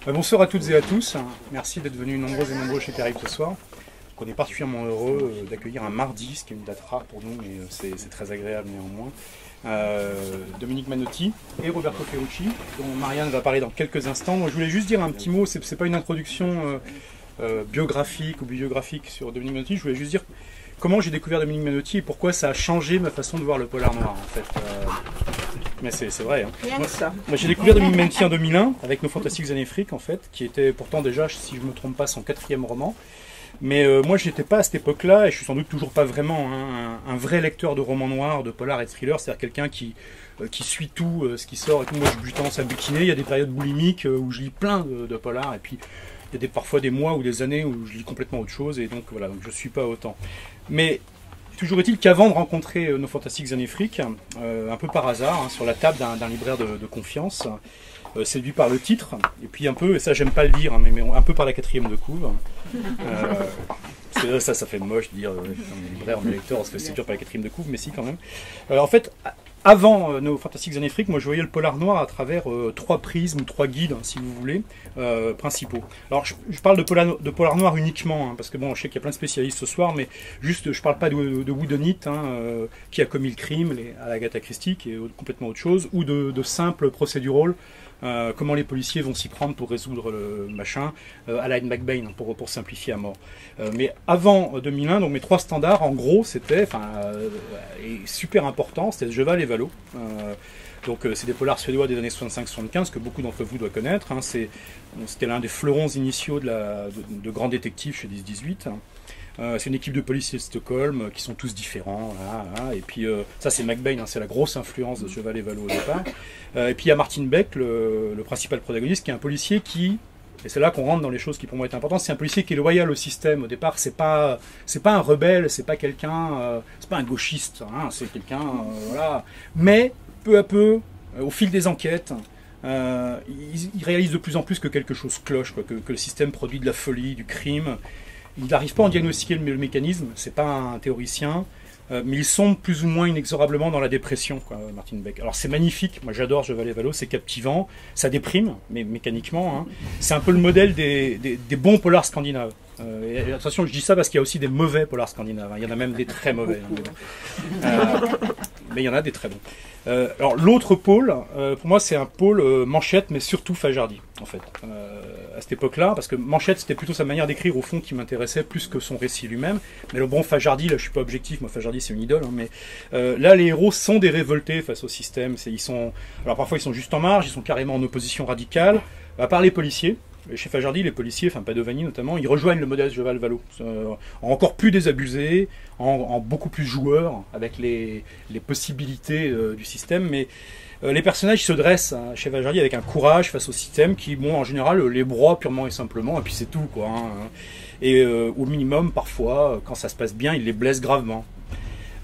Bonsoir à toutes et à tous. Merci d'être venus nombreux et nombreux chez Terrible ce soir. On est particulièrement heureux d'accueillir un mardi, ce qui est une date rare pour nous, mais c'est très agréable néanmoins. Dominique Manotti et Roberto Ferrucci, dont Marianne va parler dans quelques instants. Moi, je voulais juste dire un petit mot, c'est pas une introduction biographique ou bibliographique sur Dominique Manotti, je voulais juste dire comment j'ai découvert Dominique Manotti et pourquoi ça a changé ma façon de voir le polar noir, en fait. Mais c'est vrai. Hein. Moi, j'ai découvert Dominique Manotti en 2001 avec Nos Fantastiques Années Fric, en fait, qui était pourtant déjà, si je ne me trompe pas, son 4e roman. Mais moi, je n'étais pas à cette époque-là, et je suis sans doute toujours pas vraiment un vrai lecteur de romans noirs, de polar et de thriller, c'est-à-dire quelqu'un qui suit tout ce qui sort. Et moi, j'ai tendance à butiner. Il y a des périodes boulimiques où je lis plein de polars, et puis il y a parfois des mois ou des années où je lis complètement autre chose, et donc voilà, donc je ne suis pas autant. Mais toujours est-il qu'avant de rencontrer Nos Fantastiques Années Fric, un peu par hasard, hein, sur la table d'un libraire de confiance, séduit par le titre, et puis un peu, et ça j'aime pas le dire, hein, mais un peu par la 4e de couve. Parce que ça fait moche de dire on est libraire, on est lecteur, parce que c'est dur par la 4e de couve, mais si quand même. En fait, avant Nos Fantastiques Années Fric, moi je voyais le polar noir à travers 3 prismes ou 3 guides, hein, si vous voulez, principaux. Alors je parle de polar noir uniquement, hein, parce que bon, je sais qu'il y a plein de spécialistes ce soir, mais juste je parle pas de whodunit, hein, qui a commis le crime, à l'Agatha Christie, qui est complètement autre chose, ou de simple procedural. Comment les policiers vont s'y prendre pour résoudre le machin, à la McBain, pour simplifier à mort. Mais avant 2001, donc mes 3 standards, en gros, c'était, super important, c'était Cheval et Valo. Donc c'est des polars suédois des années 65-75 que beaucoup d'entre vous doivent connaître. Hein. C'était l'un des fleurons initiaux de grands détectives chez 10-18. C'est une équipe de policiers de Stockholm qui sont tous différents. Là. Et puis ça c'est McBain, hein, c'est la grosse influence de Cheval et Valo au départ. Et puis il y a Martin Beck, le principal protagoniste, qui est un policier qui, et c'est là qu'on rentre dans les choses qui pour moi est importantes, c'est un policier qui est loyal au système au départ. C'est pas un rebelle, c'est pas quelqu'un, c'est pas un gauchiste, hein, c'est quelqu'un, voilà. Mais peu à peu, au fil des enquêtes, il réalise de plus en plus que quelque chose cloche, quoi, que le système produit de la folie, du crime. Il n'arrive pas à en diagnostiquer le mécanisme, c'est pas un théoricien, mais il sombre plus ou moins inexorablement dans la dépression, quoi, Martin Beck. Alors c'est magnifique, moi j'adore Cheval et Valo, c'est captivant, ça déprime, mais mécaniquement. Hein. C'est un peu le modèle des bons polars scandinaves. Et attention, je dis ça parce qu'il y a aussi des mauvais polars scandinaves, hein. Il y en a même des très mauvais. Hein, mais il y en a des très bons. Alors l'autre pôle, pour moi c'est un pôle Manchette, mais surtout Fajardi, en fait. À cette époque-là, parce que Manchette c'était plutôt sa manière d'écrire au fond qui m'intéressait plus que son récit lui-même. Mais le bon Fajardi, là je suis pas objectif, moi Fajardi c'est une idole, hein, mais là les héros sont des révoltés face au système. Alors parfois ils sont juste en marge, ils sont carrément en opposition radicale, à part les policiers. Chez Fajardi, les policiers, Padovani notamment, ils rejoignent le modèle Cheval Valo, encore plus désabusé, en beaucoup plus joueur, avec les possibilités du système, mais les personnages se dressent chez Fajardi avec un courage face au système qui, bon, en général, les broie purement et simplement, et puis c'est tout, quoi. Hein. Et au minimum, parfois, quand ça se passe bien, ils les blessent gravement.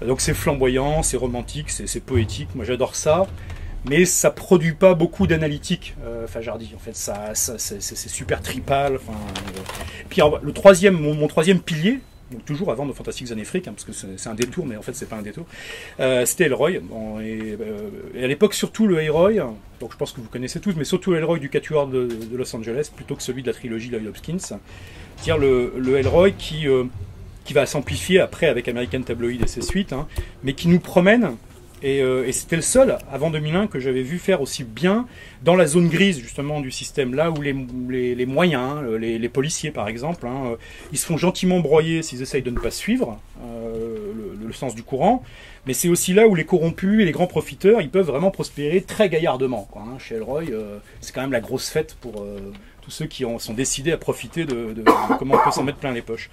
Donc c'est flamboyant, c'est romantique, c'est poétique, moi j'adore ça. Mais ça produit pas beaucoup d'analytique, Fajardi. En fait, c'est super tripal. Puis le troisième, mon troisième pilier, donc toujours avant Nos Fantastiques Années Fric, hein, parce que c'est un détour, mais en fait c'est pas un détour. C'était Elroy. Bon, et à l'époque surtout le Elroy. Donc je pense que vous connaissez tous, mais surtout Elroy du Quatuor de Los Angeles, plutôt que celui de la trilogie Lloyd Hopkins. C'est-à-dire le Elroy qui va s'amplifier après avec American Tabloid et ses suites, hein, mais qui nous promène. Et c'était le seul, avant 2001, que j'avais vu faire aussi bien dans la zone grise, justement, du système, là où les moyens, les policiers, par exemple, hein, ils se font gentiment broyer s'ils essayent de ne pas suivre le sens du courant, mais c'est aussi là où les corrompus et les grands profiteurs, ils peuvent vraiment prospérer très gaillardement, quoi, hein. Chez Elroy, c'est quand même la grosse fête pour tous ceux qui sont décidés à profiter de comment on peut s'en mettre plein les poches.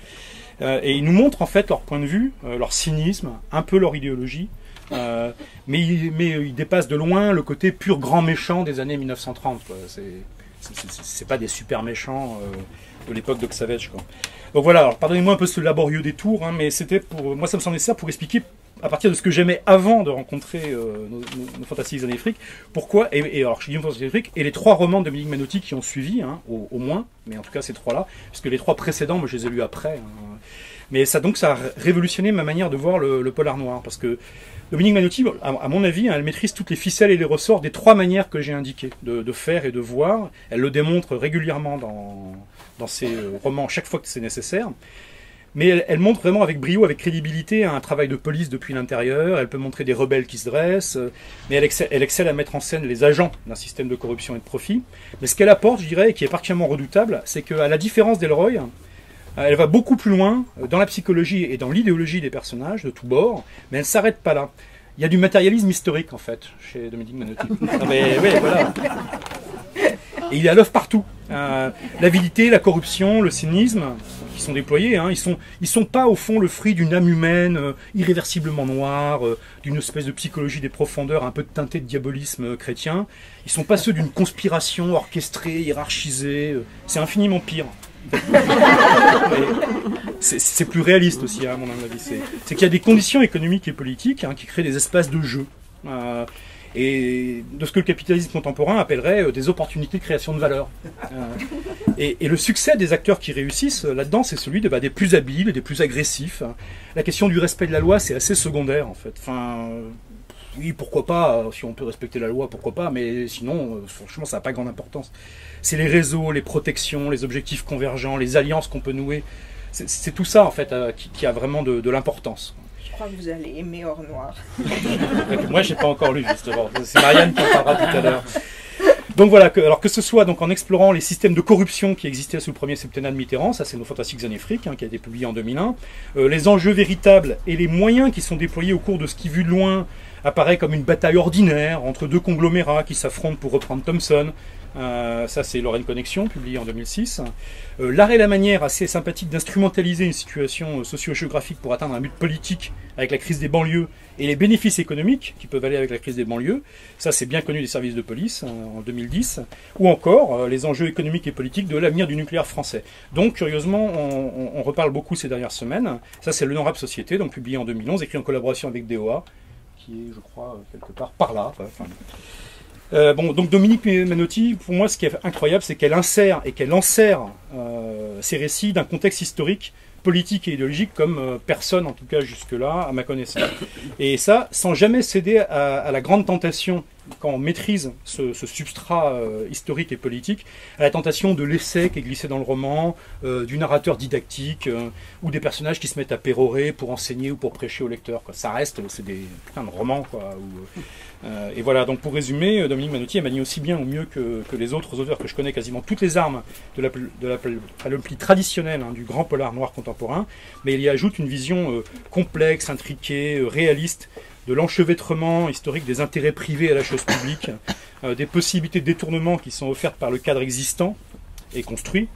Et ils nous montrent, en fait, leur point de vue, leur cynisme, un peu leur idéologie, mais il dépasse de loin le côté pur grand méchant des années 1930. C'est pas des super méchants de l'époque d'Ox Savage, quoi. Donc voilà, alors pardonnez-moi un peu ce laborieux détour, hein, mais c'était pour moi ça me semblait nécessaire pour expliquer à partir de ce que j'aimais avant de rencontrer nos Fantastiques Années Fric, pourquoi, et alors je dis Nos Fantastiques Années Fric, et les 3 romans de Dominique Manotti qui ont suivi, hein, au moins, mais en tout cas ces 3-là, puisque les 3 précédents, moi je les ai lus après. Hein. Mais ça a révolutionné ma manière de voir le polar noir, parce que Dominique Manotti, à mon avis, elle maîtrise toutes les ficelles et les ressorts des 3 manières que j'ai indiquées de faire et de voir. Elle le démontre régulièrement dans ses romans chaque fois que c'est nécessaire. Mais elle montre vraiment avec brio, avec crédibilité, un travail de police depuis l'intérieur. Elle peut montrer des rebelles qui se dressent, mais elle excelle à mettre en scène les agents d'un système de corruption et de profit. Mais ce qu'elle apporte, je dirais, et qui est particulièrement redoutable, c'est qu'à la différence d'Elroy, elle va beaucoup plus loin dans la psychologie et dans l'idéologie des personnages de tous bords, mais elle ne s'arrête pas là. Il y a du matérialisme historique, en fait, chez Dominique Manotti. Voilà. Et il est à l'œuvre partout. L'avidité, la corruption, le cynisme, qui sont déployés, hein, ils sont pas au fond le fruit d'une âme humaine irréversiblement noire, d'une espèce de psychologie des profondeurs un peu teintée de diabolisme chrétien. Ils sont pas ceux d'une conspiration orchestrée, hiérarchisée. C'est infiniment pire. C'est plus réaliste aussi, à mon avis. C'est qu'il y a des conditions économiques et politiques qui créent des espaces de jeu. Et de ce que le capitalisme contemporain appellerait des opportunités de création de valeur. Et le succès des acteurs qui réussissent là-dedans, c'est celui des plus habiles et des plus agressifs. La question du respect de la loi, c'est assez secondaire, en fait. Oui, pourquoi pas, si on peut respecter la loi, pourquoi pas, mais sinon, franchement, ça n'a pas grande importance. C'est les réseaux, les protections, les objectifs convergents, les alliances qu'on peut nouer. C'est tout ça, en fait, qui a vraiment de l'importance. Je crois que vous allez aimer Or Noir. Moi, je n'ai pas encore lu, justement. C'est Marianne qui en parlera tout à l'heure. Donc voilà, alors que ce soit en explorant les systèmes de corruption qui existaient sous le premier septennat de Mitterrand, ça c'est Nos Fantastiques Années Fric, qui a été publié en 2001, les enjeux véritables et les moyens qui sont déployés au cours de ce qui, vu de loin, apparaît comme une bataille ordinaire entre 2 conglomérats qui s'affrontent pour reprendre Thomson. Ça c'est Lorraine Connexion, publié en 2006. L'art et la manière assez sympathique d'instrumentaliser une situation socio-géographique pour atteindre un but politique avec la crise des banlieues et les bénéfices économiques qui peuvent aller avec la crise des banlieues. Ça c'est bien connu des services de police en 2010. Ou encore les enjeux économiques et politiques de l'avenir du nucléaire français. Donc curieusement, on reparle beaucoup ces dernières semaines. Ça c'est L'Honorable Société, donc publié en 2011, écrit en collaboration avec DOA, qui est, je crois, quelque part par là. Donc Dominique Manotti, pour moi, ce qui est incroyable, c'est qu'elle insère et qu'elle enserre ces récits d'un contexte historique, politique et idéologique comme personne, en tout cas jusque-là, à ma connaissance. Et ça, sans jamais céder à la grande tentation, quand on maîtrise ce substrat historique et politique, à la tentation de l'essai qui est glissé dans le roman, du narrateur didactique, ou des personnages qui se mettent à pérorer pour enseigner ou pour prêcher au lecteur. Ça reste, c'est des putains de romans, quoi. Et voilà, donc pour résumer, Dominique Manotti, elle manie aussi bien ou mieux que les autres auteurs que je connais quasiment toutes les armes de la panoplie traditionnelle du grand polar noir contemporain, mais il y ajoute une vision complexe, intriquée, réaliste de l'enchevêtrement historique des intérêts privés à la chose publique, des possibilités de détournement qui sont offertes par le cadre existant et construit,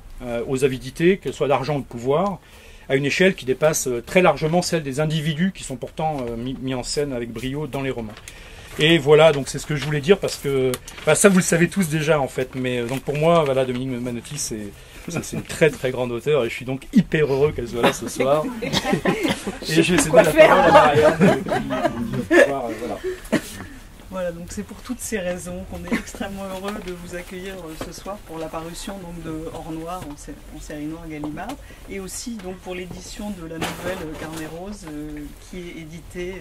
aux avidités, qu'elles soient d'argent ou de pouvoir, à une échelle qui dépasse très largement celle des individus qui sont pourtant mis en scène avec brio dans les romans. Et voilà, donc c'est ce que je voulais dire parce que ça vous le savez tous déjà en fait, mais donc pour moi, voilà, Dominique Manotti c'est une très très grande auteure et je suis donc hyper heureux qu'elle soit là ce soir. Et je vais céder la parole à Marianne. Voilà. Voilà, donc c'est pour toutes ces raisons qu'on est extrêmement heureux de vous accueillir ce soir pour la parution donc, de Or Noir en série noire Gallimard et aussi donc pour l'édition de la nouvelle Carnet Rose qui est éditée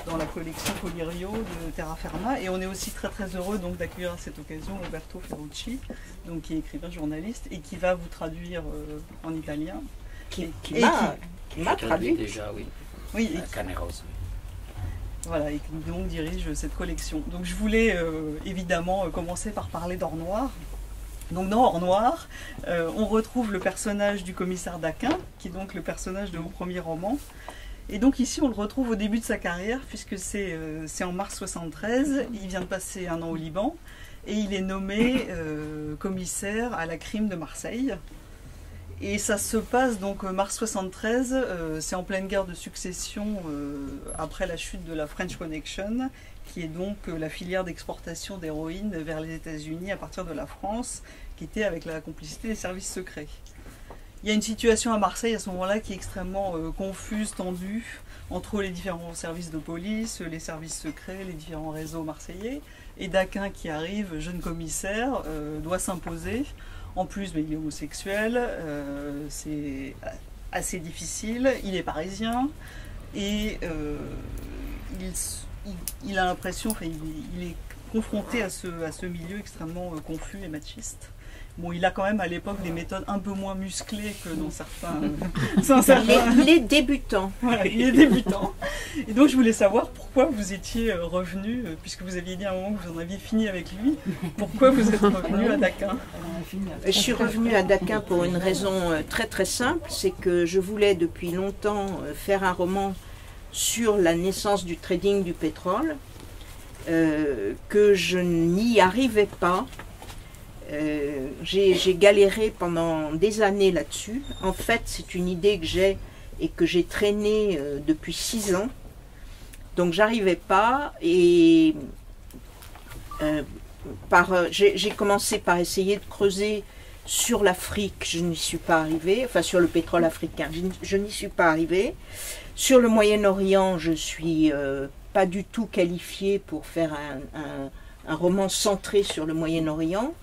dans la collection Colirio de Terra Firma. Et on est aussi très très heureux donc d'accueillir à cette occasion Roberto Ferrucci, donc qui est écrivain journaliste et qui va vous traduire en italien. Qui m'a traduit déjà, oui. Oui. Carnet Rose. Voilà, et qui donc dirige cette collection. Donc je voulais évidemment commencer par parler d'Or Noir. Donc dans Or Noir, on retrouve le personnage du commissaire Daquin, qui est donc le personnage de mon premier roman. Et donc ici on le retrouve au début de sa carrière, puisque c'est en mars 73, il vient de passer 1 an au Liban, et il est nommé commissaire à la crime de Marseille. Et ça se passe donc mars 73, c'est en pleine guerre de succession après la chute de la French Connection, qui est donc la filière d'exportation d'héroïne vers les États-Unis à partir de la France, qui était avec la complicité des services secrets. Il y a une situation à Marseille à ce moment-là qui est extrêmement confuse, tendue, entre les différents services de police, les services secrets, les différents réseaux marseillais, et Daquin qui arrive, jeune commissaire, doit s'imposer. En plus, mais il est homosexuel, c'est assez difficile. Il est parisien et il a l'impression, enfin, il est confronté à ce milieu extrêmement confus et machiste. Bon, il a quand même à l'époque des méthodes un peu moins musclées que dans certains... Il est débutant. Voilà, il est débutant. Et donc je voulais savoir pourquoi vous étiez revenu, puisque vous aviez dit à un moment que vous en aviez fini avec lui, pourquoi vous êtes revenu à Daquin? Je suis revenue à Daquin pour une raison très très simple, c'est que je voulais depuis longtemps faire un roman sur la naissance du trading du pétrole, que je n'y arrivais pas. J'ai galéré pendant des années là-dessus. En fait, c'est une idée que j'ai et que j'ai traînée depuis 6 ans. Donc, j'arrivais pas. Et j'ai commencé par essayer de creuser sur l'Afrique. Je n'y suis pas arrivée. Enfin, sur le pétrole africain. Je n'y suis pas arrivée. Sur le Moyen-Orient, je suis pas du tout qualifiée pour faire un roman centré sur le Moyen-Orient.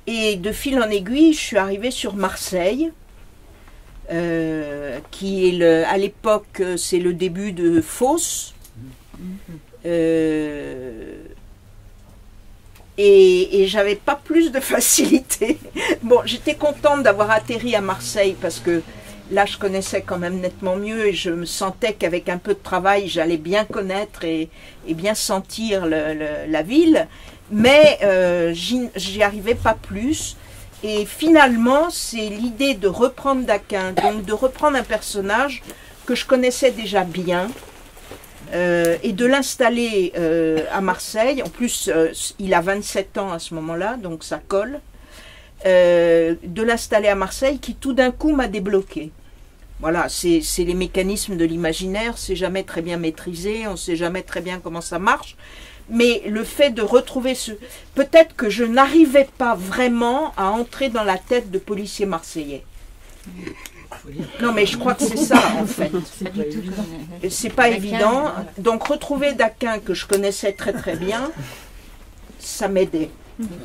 Et de fil en aiguille, je suis arrivée sur Marseille, qui est à l'époque, c'est le début de Fausse. Et j'avais pas plus de facilité. Bon, j'étais contente d'avoir atterri à Marseille parce que là, je connaissais quand même nettement mieux et je me sentais qu'avec un peu de travail, j'allais bien connaître et bien sentir la ville. Mais j'y arrivais pas plus. Et finalement, c'est l'idée de reprendre Daquin, donc de reprendre un personnage que je connaissais déjà bien et de l'installer à Marseille. En plus, il a 27 ans à ce moment-là, donc ça colle. De l'installer à Marseille qui tout d'un coup m'a débloqué. Voilà, c'est les mécanismes de l'imaginaire, c'est jamais très bien maîtrisé, on sait jamais très bien comment ça marche. Mais le fait de retrouver peut-être que je n'arrivais pas vraiment à entrer dans la tête de policiers marseillais. Non, mais je crois que c'est ça, en fait. C'est pas évident. Donc, retrouver Daquin, que je connaissais très très bien, ça m'aidait.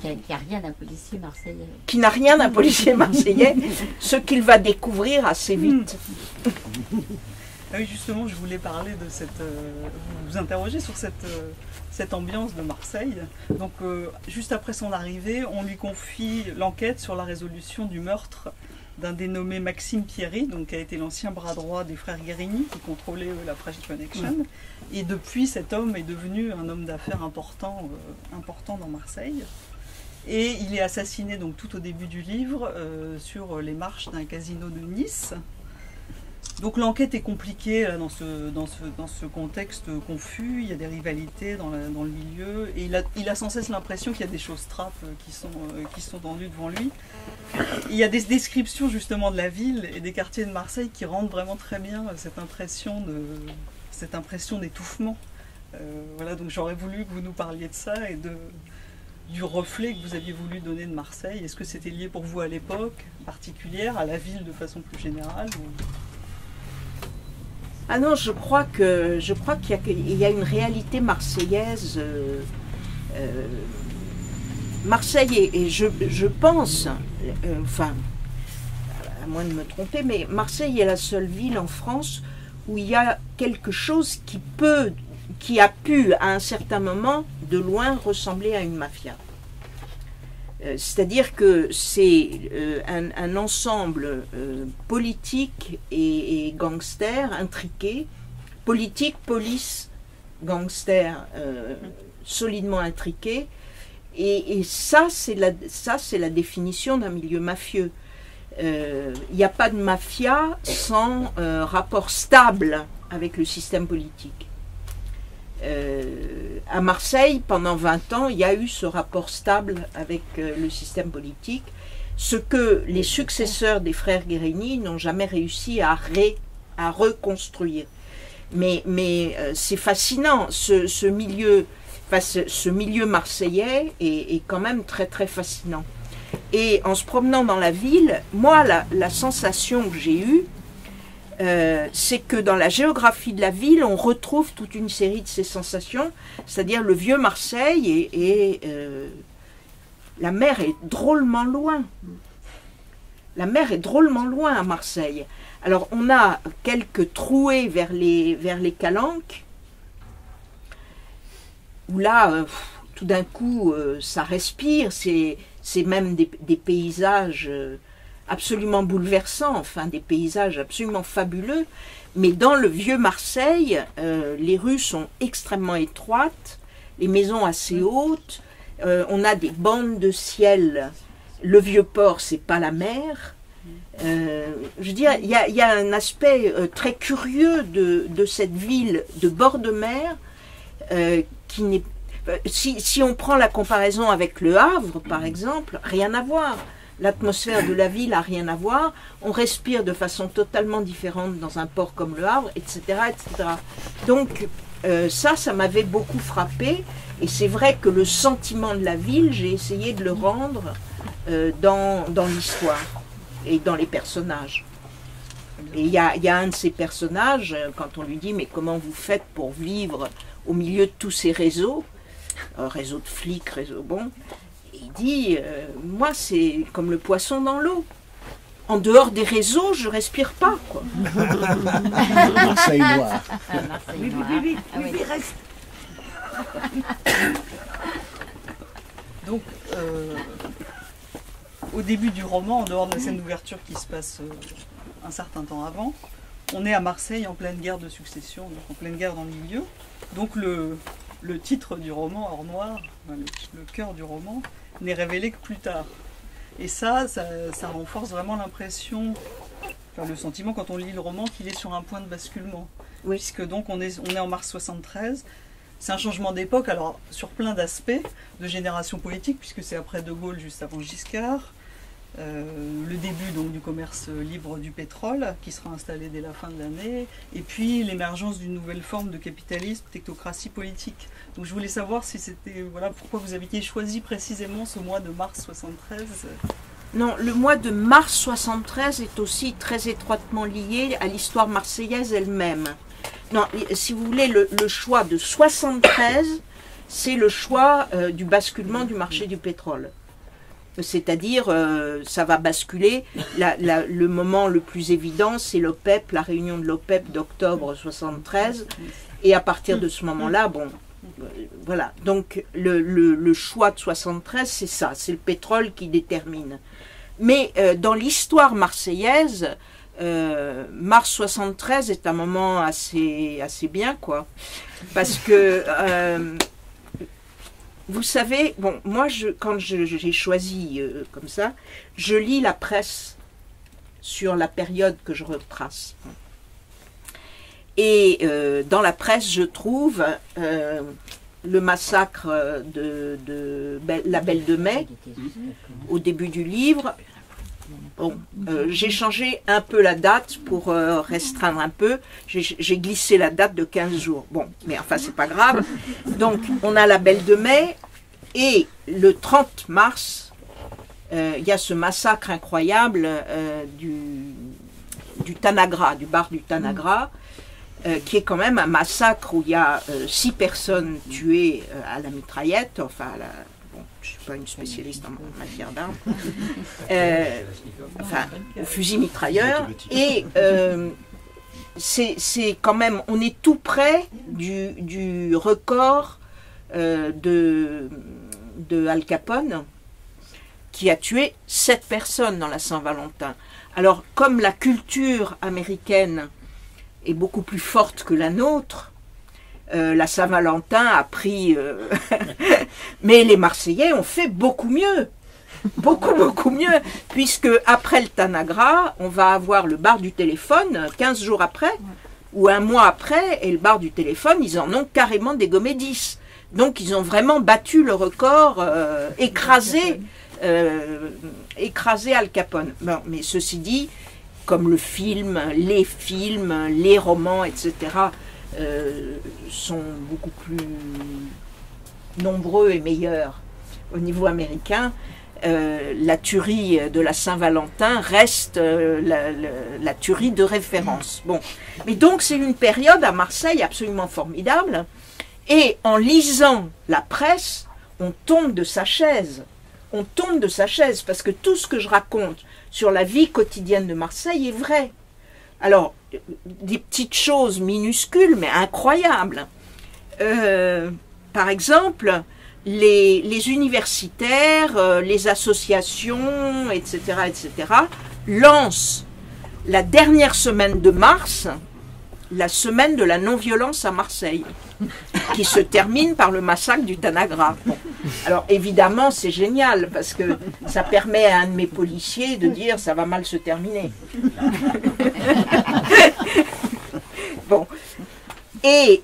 Qui n'a rien d'un policier marseillais. Qui n'a rien d'un policier marseillais, ce qu'il va découvrir assez vite. Ah oui, justement, je voulais parler de vous interroger sur cette ambiance de Marseille. Donc, juste après son arrivée, on lui confie l'enquête sur la résolution du meurtre d'un dénommé Maxime Pierry, donc qui a été l'ancien bras droit des frères Guérini, qui contrôlait la French Connection. Et depuis, cet homme est devenu un homme d'affaires important dans Marseille. Et il est assassiné donc tout au début du livre sur les marches d'un casino de Nice. Donc l'enquête est compliquée là, dans ce contexte confus, il y a des rivalités dans le milieu, et il a sans cesse l'impression qu'il y a des choses trappes qui sont tendues devant lui. Il y a des descriptions justement de la ville et des quartiers de Marseille qui rendent vraiment très bien cette impression d'étouffement. Voilà, donc j'aurais voulu que vous nous parliez de ça et du reflet que vous aviez voulu donner de Marseille. Est-ce que c'était lié pour vous à l'époque particulière, à la ville de façon plus générale Ah non, je crois qu'il y a une réalité marseillaise. Marseille, et je pense, enfin, à moins de me tromper, mais Marseille est la seule ville en France où il y a quelque chose qui a pu, à un certain moment, de loin, ressembler à une mafia. C'est-à-dire que c'est un ensemble politique et gangster intriqué, politique, police, gangster solidement intriqué, et ça c'est la définition d'un milieu mafieux. Il n'y a pas de mafia sans rapport stable avec le système politique. À Marseille, pendant 20 ans, il y a eu ce rapport stable avec le système politique, ce que les successeurs des frères Guérini n'ont jamais réussi à reconstruire. Mais c'est fascinant, ce milieu marseillais est quand même très très fascinant. Et en se promenant dans la ville, moi, la sensation que j'ai eue, c'est que dans la géographie de la ville, on retrouve toute une série de ces sensations, c'est-à-dire le vieux Marseille et la mer est drôlement loin. La mer est drôlement loin à Marseille. Alors on a quelques trouées vers les Calanques, où là, tout d'un coup, ça respire, c'est même des paysages absolument bouleversants, enfin des paysages absolument fabuleux. Mais dans le vieux Marseille, les rues sont extrêmement étroites, les maisons assez hautes, on a des bandes de ciel. Le vieux port, c'est pas la mer. Je veux dire, il y a un aspect très curieux de cette ville de bord de mer qui n'est. Si on prend la comparaison avec Le Havre, par exemple, rien à voir. L'atmosphère de la ville a rien à voir. On respire de façon totalement différente dans un port comme Le Havre, etc., etc. Donc ça m'avait beaucoup frappé. Et c'est vrai que le sentiment de la ville, j'ai essayé de le rendre dans l'histoire et dans les personnages. Et il y a un de ces personnages, quand on lui dit « Mais comment vous faites pour vivre au milieu de tous ces réseaux ?» Réseau de flics, réseau bon. Il dit moi c'est comme le poisson dans l'eau. En dehors des réseaux, je respire pas quoi. Marseille noir. Marseille noir. Reste. Donc au début du roman, en dehors de la scène d'ouverture qui se passe un certain temps avant, on est à Marseille en pleine guerre de succession, donc en pleine guerre dans le milieu. Donc le titre du roman, Or Noir, le cœur du roman, n'est révélé que plus tard. Et ça renforce vraiment l'impression, enfin, le sentiment quand on lit le roman qu'il est sur un point de basculement. Oui. Puisque donc on est en mars 73, c'est un changement d'époque, alors sur plein d'aspects, de génération politique, puisque c'est après De Gaulle, juste avant Giscard, le début donc du commerce libre du pétrole qui sera installé dès la fin de l'année, et puis l'émergence d'une nouvelle forme de capitalisme, technocratie politique. Donc je voulais savoir si c'était pourquoi vous aviez choisi précisément ce mois de mars 73. Non, le mois de mars 73 est aussi très étroitement lié à l'histoire marseillaise elle-même. Non, si vous voulez, le choix de 73, c'est le choix du basculement du marché du pétrole. C'est-à-dire, ça va basculer. Le moment le plus évident, c'est l'OPEP, la réunion de l'OPEP d'octobre 73. Et à partir de ce moment-là, bon, voilà. Donc, le choix de 73, c'est ça. C'est le pétrole qui détermine. Mais dans l'histoire marseillaise, mars 73 est un moment assez bien, quoi. Parce que... vous savez, bon, moi, quand j'ai choisi comme ça, je lis la presse sur la période que je retrace. Et dans la presse, je trouve le massacre de la Belle de Mai, au début du livre. Bon, j'ai changé un peu la date pour restreindre un peu. J'ai glissé la date de 15 jours. Bon, mais enfin, c'est pas grave. Donc, on a la Belle de Mai. Et le 30 mars, il y a ce massacre incroyable du Tanagra, du bar du Tanagra, qui est quand même un massacre où il y a 6 personnes tuées à la mitraillette. Enfin, bon, je ne suis pas une spécialiste en matière d'armes. Enfin, au fusil mitrailleur. Et c'est quand même, on est tout près du record de Al Capone, qui a tué 7 personnes dans la Saint-Valentin. Alors, comme la culture américaine est beaucoup plus forte que la nôtre, la Saint-Valentin a pris... mais les Marseillais ont fait beaucoup mieux. Beaucoup mieux. Puisque après le Tanagra, on va avoir le bar du téléphone 15 jours après, ou un mois après, et le bar du téléphone, ils en ont carrément dégommé 10. Donc ils ont vraiment battu le record, écrasé Al Capone. Bon, mais ceci dit, comme les films, les romans, etc., sont beaucoup plus nombreux et meilleurs au niveau américain, la tuerie de la Saint-Valentin reste la tuerie de référence. Bon. Mais donc c'est une période à Marseille absolument formidable. Et en lisant la presse, on tombe de sa chaise. on tombe de sa chaise, parce que tout ce que je raconte sur la vie quotidienne de Marseille est vrai. Alors, des petites choses minuscules, mais incroyables. Par exemple, les universitaires, les associations, etc., lancent la dernière semaine de mars, la semaine de la non-violence à Marseille, qui se termine par le massacre du Tanagra. Bon. Alors évidemment, c'est génial, parce que ça permet à un de mes policiers de dire « ça va mal se terminer ». Bon. Et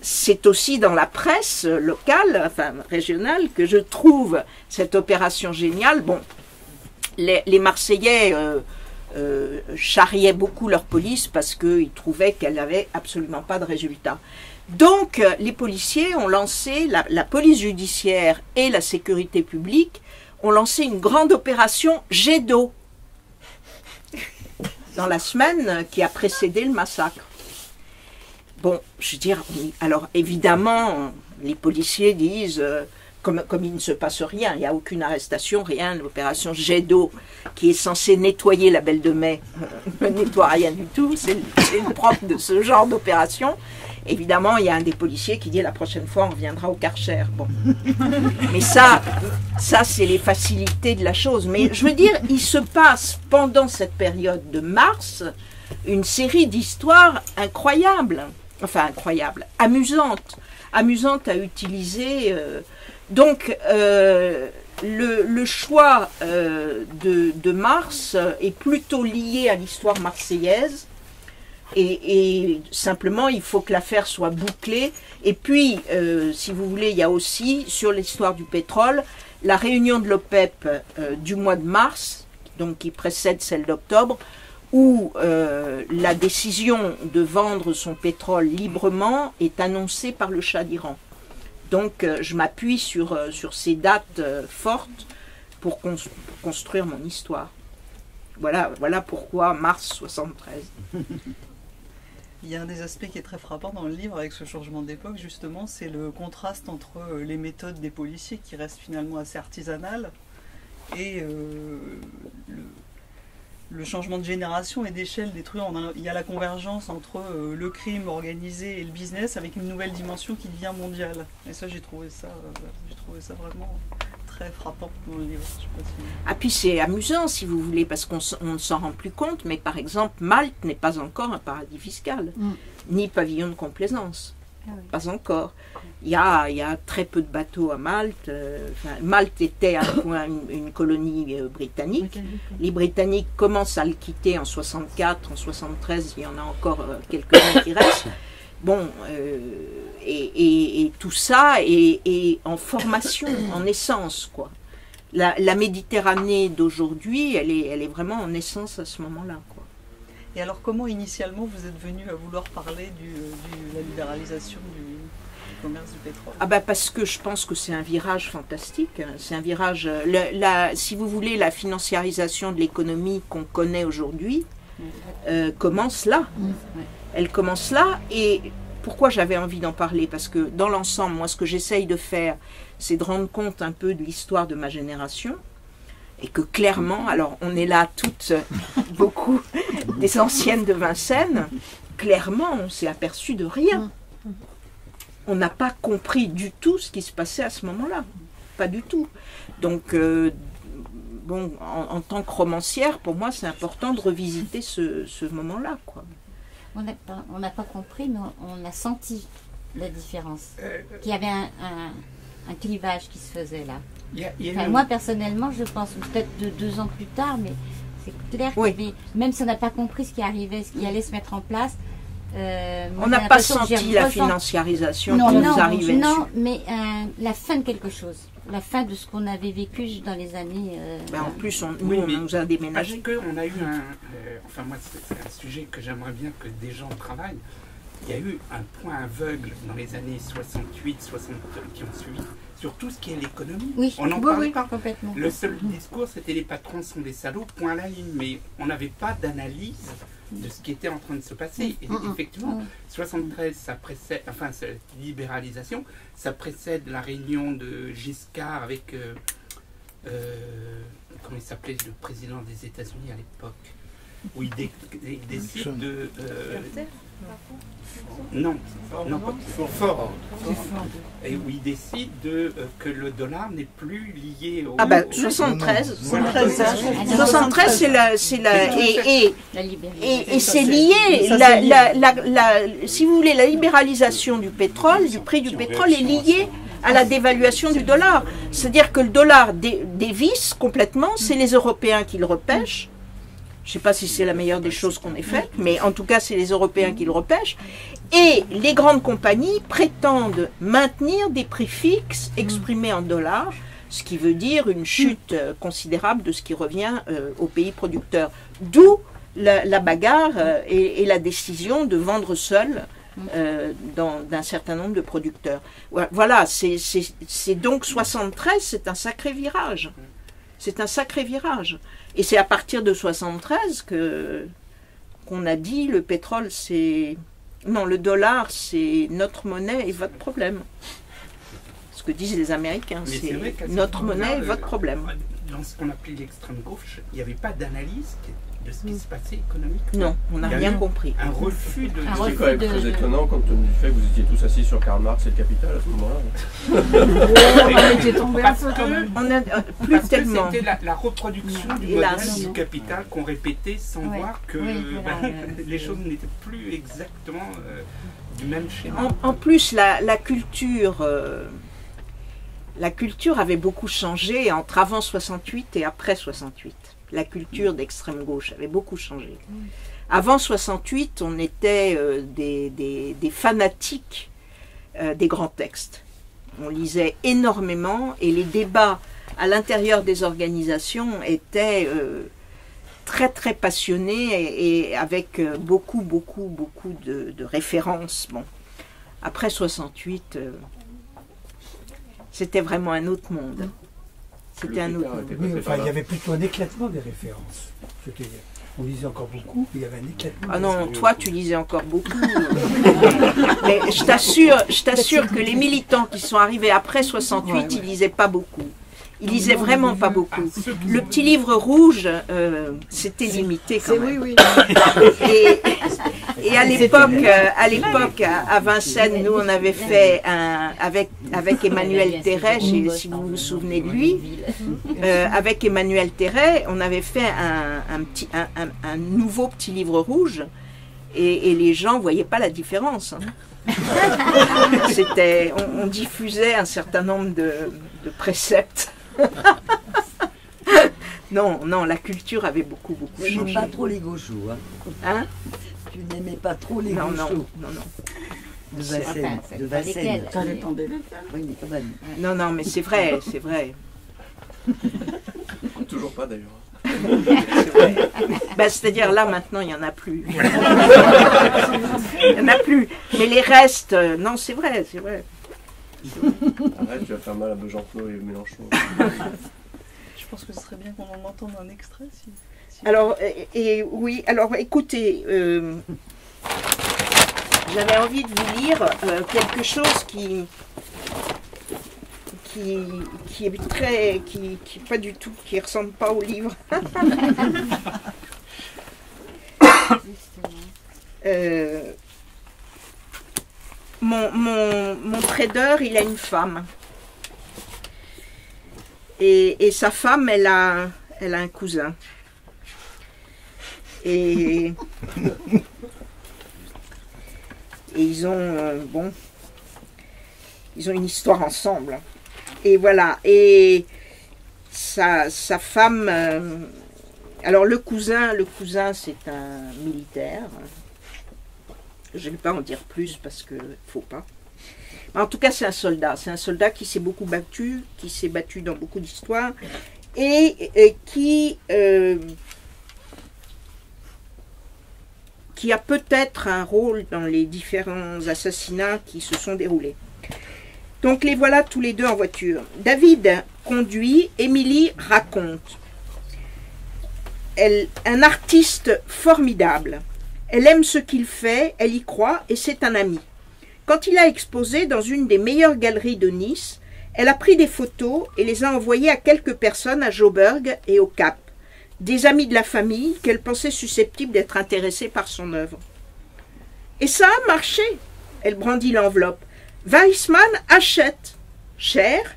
c'est aussi dans la presse locale, enfin régionale, que je trouve cette opération géniale. Bon, les Marseillais charriaient beaucoup leur police parce qu'ils trouvaient qu'elle n'avait absolument pas de résultat. Donc, les policiers ont lancé, la police judiciaire et la sécurité publique ont lancé une grande opération jet d'eau dans la semaine qui a précédé le massacre. Bon, je veux dire, alors évidemment, les policiers disent, comme il ne se passe rien, il n'y a aucune arrestation, rien, l'opération jet d'eau qui est censée nettoyer la Belle de Mai ne nettoie rien du tout, c'est le propre de ce genre d'opération. Évidemment, il y a un des policiers qui dit la prochaine fois on reviendra au Karcher. Bon. Mais ça c'est les facilités de la chose. Mais je veux dire, il se passe pendant cette période de mars une série d'histoires incroyables. Enfin incroyables, amusantes à utiliser. Donc le choix de mars est plutôt lié à l'histoire marseillaise. Et simplement, il faut que l'affaire soit bouclée. Et puis, si vous voulez, il y a aussi, sur l'histoire du pétrole, la réunion de l'OPEP du mois de mars, donc qui précède celle d'octobre, où la décision de vendre son pétrole librement est annoncée par le Shah d'Iran. Donc, je m'appuie sur ces dates fortes pour construire mon histoire. Voilà pourquoi mars 73. Il y a un des aspects qui est très frappant dans le livre avec ce changement d'époque, justement, c'est le contraste entre les méthodes des policiers qui restent finalement assez artisanales et le changement de génération et d'échelle des trucs. Il y a la convergence entre le crime organisé et le business avec une nouvelle dimension qui devient mondiale. Et ça, j'ai trouvé ça vraiment très frappant dans le livre. Je sais pas si... Ah, puis c'est amusant, si vous voulez, parce qu'on ne s'en rend plus compte, mais par exemple, Malte n'est pas encore un paradis fiscal, ni pavillon de complaisance. Ah oui. Pas encore. Il y a très peu de bateaux à Malte. Malte était à un point une colonie britannique. Les Britanniques commencent à le quitter en 64, en 73, il y en a encore quelques-uns qui restent. Bon, et tout ça est en formation, en essence, quoi. La Méditerranée d'aujourd'hui, elle est vraiment en essence à ce moment-là, quoi. Et alors, comment initialement vous êtes venu à vouloir parler de la libéralisation du commerce du pétrole? Ah bah parce que je pense que c'est un virage fantastique. C'est un virage. Si vous voulez, la financiarisation de l'économie qu'on connaît aujourd'hui commence là. Elle commence là. Et pourquoi j'avais envie d'en parler? Parce que dans l'ensemble, moi, ce que j'essaye de faire, c'est de rendre compte un peu de l'histoire de ma génération. Et que clairement, alors on est là toutes, beaucoup des anciennes de Vincennes, clairement on s'est aperçu de rien. On n'a pas compris du tout ce qui se passait à ce moment-là. Pas du tout. Donc, bon, en tant que romancière, pour moi c'est important de revisiter ce moment-là, quoi. On n'a pas compris, mais on a senti la différence. Qu'il y avait un clivage qui se faisait là. Enfin, moi personnellement, je pense peut-être 2 ans plus tard, mais c'est clair qu'il y avait, même si on n'a pas compris ce qui arrivait, ce qui allait se mettre en place, on n'a pas senti la financiarisation qui nous arrivait. Non, mais la fin de quelque chose, la fin de ce qu'on avait vécu dans les années. En plus, nous, on nous a déménagé. Parce qu'on a eu enfin moi, c'est un sujet que j'aimerais bien que des gens travaillent. Il y a eu un point aveugle dans les années 68, 60 qui ont suivi sur tout ce qui est l'économie. Oui, on n'en parlait pas. Complètement. Le seul discours, c'était les patrons sont des salauds, point à la ligne. Mais on n'avait pas d'analyse de ce qui était en train de se passer. Et effectivement, 73, ça précède, enfin, cette libéralisation, ça précède la réunion de Giscard avec comment il s'appelait, le président des États-Unis à l'époque, où il décide de... non, pas Ford. Et où il décide que le dollar n'est plus lié au... Ah ben, 73. 73, c'est la et c'est lié, si vous voulez, la libéralisation du pétrole, du prix du pétrole est liée à la dévaluation du dollar. C'est-à-dire que le dollar dévisse complètement, c'est les Européens qui le repêchent. Je ne sais pas si c'est la meilleure des choses qu'on ait faites, mais en tout cas, c'est les Européens qui le repêchent. Et les grandes compagnies prétendent maintenir des prix fixes exprimés en dollars, ce qui veut dire une chute considérable de ce qui revient aux pays producteurs. D'où la bagarre et la décision de vendre seul d'un certain nombre de producteurs. Voilà, c'est donc 73, c'est un sacré virage. C'est un sacré virage. Et c'est à partir de 73 qu'on a dit le pétrole c'est... Non, le dollar c'est notre monnaie et votre problème. Ce que disent les Américains, c'est notre monnaie et votre problème. Dans ce qu'on appelait l'extrême gauche, il n'y avait pas d'analyse de ce qui se passait économiquement. Non, on n'a rien compris. Un refus de... C'est quand même très étonnant compte tenu du fait que vous étiez tous assis sur Karl Marx et le Capital à ce moment-là. On était tombé un peu quand même. Plus tellement. C'était la reproduction du modèle du Capital qu'on répétait sans voir que les choses n'étaient plus exactement du même schéma. En plus, la culture avait beaucoup changé entre avant 68 et après 68. La culture d'extrême gauche avait beaucoup changé. Avant 68, on était des fanatiques des grands textes. On lisait énormément et les débats à l'intérieur des organisations étaient très très passionnés et avec beaucoup de références. Bon. Après 68, c'était vraiment un autre monde. C'était un autre monde. Oui, enfin, il y avait plutôt un éclatement des références. On lisait encore beaucoup, mais il y avait un éclatement. Ah non, toi tu lisais encore beaucoup. Mais je t'assure que les militants qui sont arrivés après 68, ils lisaient pas beaucoup. Ils lisaient vraiment pas beaucoup. Le petit livre rouge, c'était limité quand même. Oui. Et à l'époque, à Vincennes, nous on avait fait avec Emmanuel Terret, si vous vous souvenez de lui, avec Emmanuel Terret, on avait fait un nouveau petit livre rouge, et les gens voyaient pas la différence. On diffusait un certain nombre de préceptes. Non, la culture avait beaucoup changé. Tu n'aimais pas trop les gauchos, hein? Tu n'aimais pas trop les gauchos. Non. De Vincennes. Ça dépendait des Oui, mais quand même. Non, mais c'est vrai. Toujours pas d'ailleurs. C'est-à-dire là maintenant il n'y en a plus. Il n'y en a plus. Mais les restes, non, c'est vrai. Arrête, tu vas faire mal à Besançon et Mélenchon. Je pense que ce serait bien qu'on en entende un extrait. Alors, alors écoutez, j'avais envie de vous lire quelque chose qui est très, qui pas du tout, qui ressemble pas au livre. Mon trader, il a une femme. Et sa femme, elle a un cousin. Et ils ont, ils ont une histoire ensemble. Et voilà. Et sa femme... alors le cousin c'est un militaire. Je ne vais pas en dire plus parce qu'il ne faut pas. Mais en tout cas, c'est un soldat. C'est un soldat qui s'est beaucoup battu, qui s'est battu dans beaucoup d'histoires et qui a peut-être un rôle dans les différents assassinats qui se sont déroulés. Donc les voilà tous les deux en voiture. David conduit, Émilie raconte. Un artiste formidable. Elle aime ce qu'il fait, elle y croit et c'est un ami. Quand il a exposé dans une des meilleures galeries de Nice, Elle a pris des photos et les a envoyées à quelques personnes à Joburg et au Cap, des amis de la famille qu'elle pensait susceptibles d'être intéressés par son œuvre. Et ça a marché. Elle brandit l'enveloppe. Weissman achète. Cher?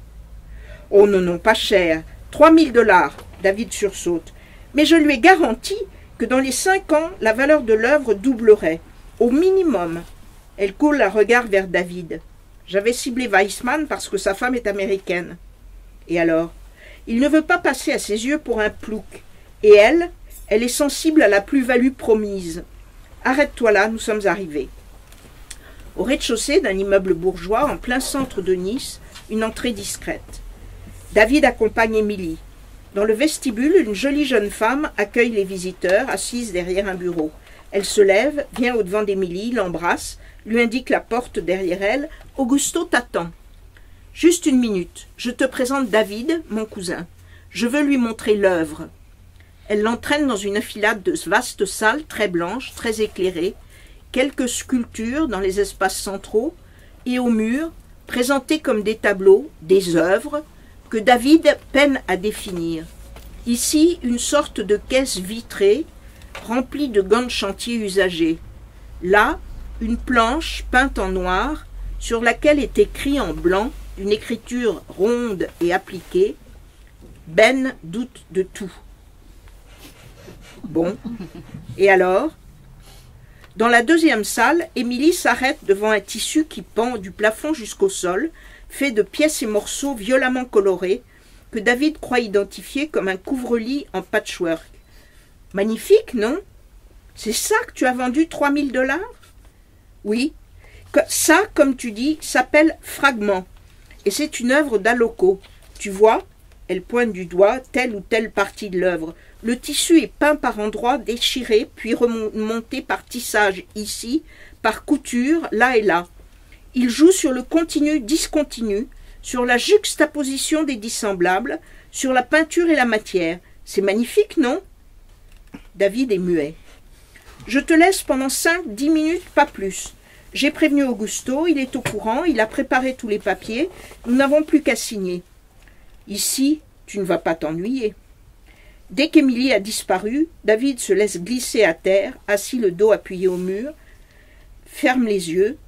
Oh non, non, pas cher. 3000 $. David sursaute. Mais je lui ai garanti que dans les 5 ans, la valeur de l'œuvre doublerait. Au minimum. Elle coule un regard vers David. J'avais ciblé Weissman parce que sa femme est américaine. Et alors? Il ne veut pas passer à ses yeux pour un plouc. Et elle est sensible à la plus-value promise. Arrête-toi là, nous sommes arrivés. Au rez-de-chaussée d'un immeuble bourgeois, en plein centre de Nice, une entrée discrète. David accompagne Émilie. Dans le vestibule, une jolie jeune femme accueille les visiteurs, assise derrière un bureau. Elle se lève, vient au-devant d'Émilie, l'embrasse, lui indique la porte derrière elle. « Augusto t'attend. »« Juste une minute. Je te présente David, mon cousin. Je veux lui montrer l'œuvre. » Elle l'entraîne dans une enfilade de vastes salles très blanches, très éclairées, quelques sculptures dans les espaces centraux, et au mur, présentées comme des tableaux, des œuvres, que David peine à définir. Ici, une sorte de caisse vitrée, remplie de gants de chantier usagés. Là, une planche peinte en noir, sur laquelle est écrit en blanc, d'une écriture ronde et appliquée, « Ben doute de tout ». Bon, et alors? Dans la deuxième salle, Émilie s'arrête devant un tissu qui pend du plafond jusqu'au sol, fait de pièces et morceaux violemment colorés, que David croit identifier comme un couvre-lit en patchwork. Magnifique, non? C'est ça que tu as vendu 3000 $? Oui. Ça, comme tu dis, s'appelle Fragment. Et c'est une œuvre d'Aloco. Tu vois? Elle pointe du doigt telle ou telle partie de l'œuvre. Le tissu est peint par endroits, déchiré, puis remonté par tissage ici, par couture là et là. Il joue sur le continu-discontinu, sur la juxtaposition des dissemblables, sur la peinture et la matière. C'est magnifique, non? David est muet. Je te laisse pendant 5-10 minutes, pas plus. J'ai prévenu Augusto, il est au courant, il a préparé tous les papiers, nous n'avons plus qu'à signer. Ici, tu ne vas pas t'ennuyer. Dès qu'Émilie a disparu, David se laisse glisser à terre, assis le dos appuyé au mur, ferme les yeux.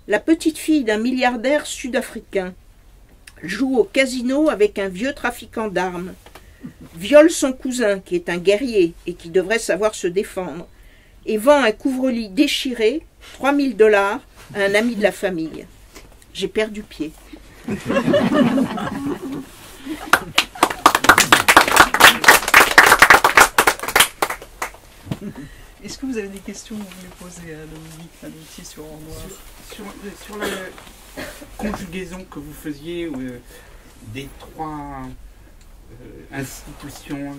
La petite fille d'un milliardaire sud-africain joue au casino avec un vieux trafiquant d'armes, viole son cousin qui est un guerrier et qui devrait savoir se défendre, et vend un couvre-lit déchiré, 3000 $ à un ami de la famille. J'ai perdu pied. Est-ce que vous avez des questions que vous voulez poser à Dominique Panetti sur Noir? Sur la conjugaison que vous faisiez des trois institutions,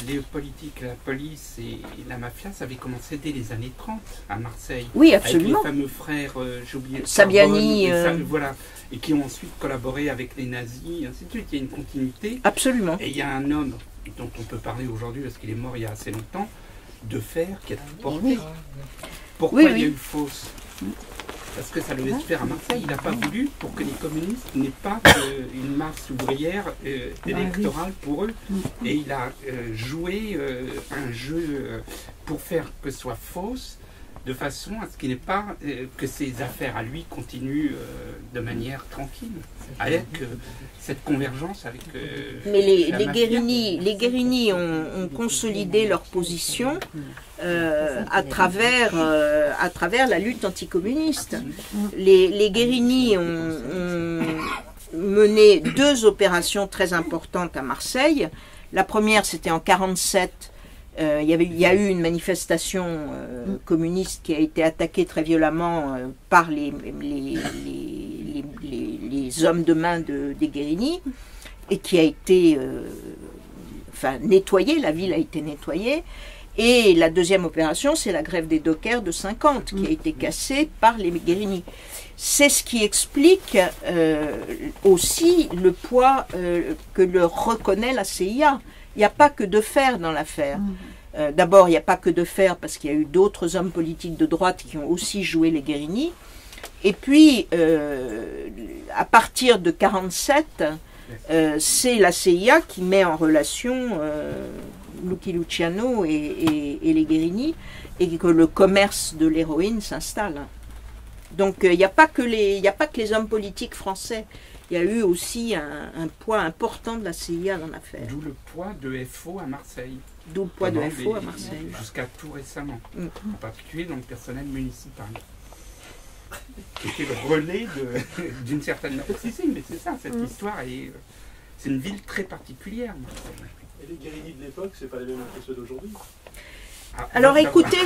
les politiques, la police et la mafia, ça avait commencé dès les années 30 à Marseille. Oui, absolument. Avec les fameux frères, j'ai oublié, Sabiani. Voilà, et qui ont ensuite collaboré avec les nazis, et ainsi de suite. Il y a une continuité. Absolument. Et il y a un homme dont on peut parler aujourd'hui parce qu'il est mort il y a assez longtemps, de Fer, qui a tout porté. Oui. Pourquoi Oui, il y a oui. eu Fausse? Parce que ça devait se faire à Marseille. Il n'a pas voulu pour que les communistes n'aient pas une masse ouvrière électorale pour eux. Et il a joué un jeu pour faire que ce soit Fausse, de façon à ce qu'il n'ait pas que ses affaires à lui continuent de manière tranquille, avec cette convergence avec. Mais les Guérini ont consolidé leur position à travers la lutte anticommuniste. Les Guérini ont mené 2 opérations très importantes à Marseille. La première, c'était en 1947. Il y a eu une manifestation communiste qui a été attaquée très violemment par les hommes de main des Guérini et qui a été nettoyée, la ville a été nettoyée. Et la deuxième opération, c'est la grève des dockers de 50 qui a été cassée par les Guérini. C'est ce qui explique aussi le poids que le reconnaît la CIA. Il n'y a pas que de fer dans l'affaire. D'abord, il n'y a pas que de fer parce qu'il y a eu d'autres hommes politiques de droite qui ont aussi joué les Guérini. Et puis, à partir de 1947, c'est la CIA qui met en relation Lucky Luciano et les Guérini, et que le commerce de l'héroïne s'installe. Donc il n'y a pas que les hommes politiques français. Il y a eu aussi un poids important de la CIA dans l'affaire. D'où le poids de FO à Marseille. D'où le poids de FO à Marseille. Jusqu'à tout récemment. En particulier dans le personnel municipal. C'était le relais d'une certaine... Si, mais c'est ça, cette histoire. C'est une ville très particulière, Marseille. Et les Guérini de l'époque, c'est pas les mêmes que ceux d'aujourd'hui? Alors écoutez,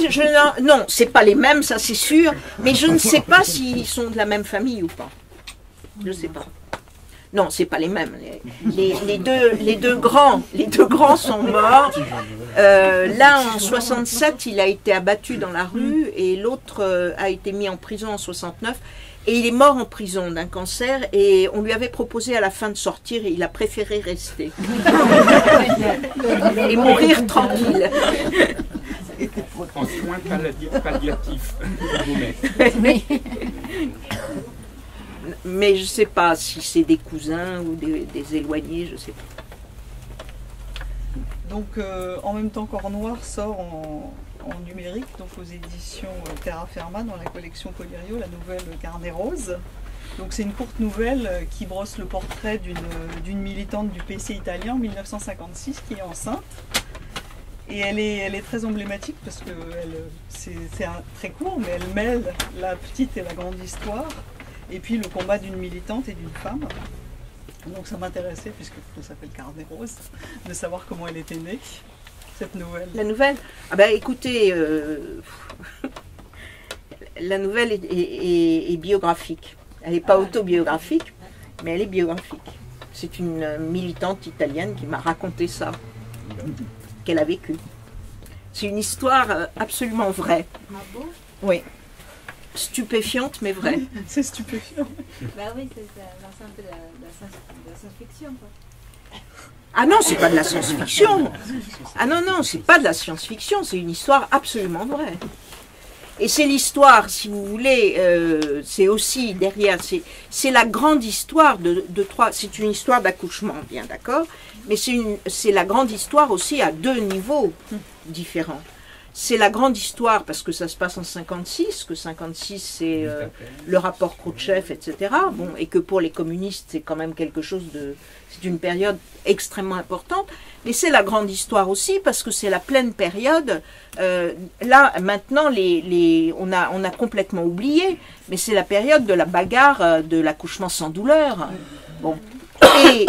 non, c'est pas les mêmes, ça c'est sûr, mais je ne sais pas s'ils sont de la même famille ou pas. Je ne sais pas. Non, c'est pas les mêmes. Les deux grands sont morts. L'un en 67, il a été abattu dans la rue, et l'autre a été mis en prison en 69. Et il est mort en prison d'un cancer, et on lui avait proposé à la fin de sortir, et il a préféré rester. Et mourir tranquille. En soins palliatifs. Mais je ne sais pas si c'est des cousins ou des éloignés, je ne sais pas. Donc en même temps qu'Ornoir sort en numérique, donc aux éditions Terra Firma, dans la collection Collirio, la nouvelle Carnet Rose. Donc c'est une courte nouvelle qui brosse le portrait d'une militante du PC italien en 1956 qui est enceinte. Et elle est très emblématique parce que c'est très court, mais elle mêle la petite et la grande histoire, et puis le combat d'une militante et d'une femme. Donc ça m'intéressait, puisque ça s'appelle Carnet Rose, de savoir comment elle était née, cette nouvelle. La nouvelle? Ah ben écoutez, la nouvelle est biographique. Elle n'est pas autobiographique, mais elle est biographique. C'est une militante italienne qui m'a raconté ça, qu'elle a vécu. C'est une histoire absolument vraie. Ah bon? Oui. Stupéfiante, mais vraie. C'est stupéfiant. Bah oui, c'est un peu de la science-fiction, quoi. Ah non, c'est pas de la science-fiction. Ah non, non, c'est pas de la science-fiction, c'est une histoire absolument vraie. Et c'est l'histoire, si vous voulez, c'est aussi derrière, c'est la grande histoire de trois, c'est une histoire d'accouchement, bien d'accord, mais c'est la grande histoire aussi à deux niveaux différents. C'est la grande histoire parce que ça se passe en 56, que 56 c'est le rapport Khrouchtchev, etc. Bon, et que pour les communistes c'est quand même quelque chose de... C'est une période extrêmement importante. Mais c'est la grande histoire aussi parce que c'est la pleine période. Là, maintenant, on a complètement oublié, mais c'est la période de la bagarre de l'accouchement sans douleur. Bon. Et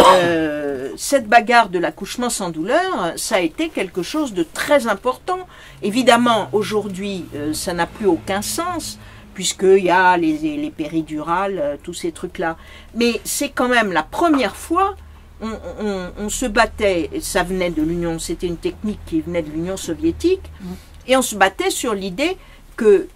cette bagarre de l'accouchement sans douleur, ça a été quelque chose de très important. Évidemment, aujourd'hui, ça n'a plus aucun sens, puisqu'il y a les péridurales, tous ces trucs-là. Mais c'est quand même la première fois, on se battait, ça venait de l'Union, c'était une technique qui venait de l'Union soviétique, et on se battait sur l'idée que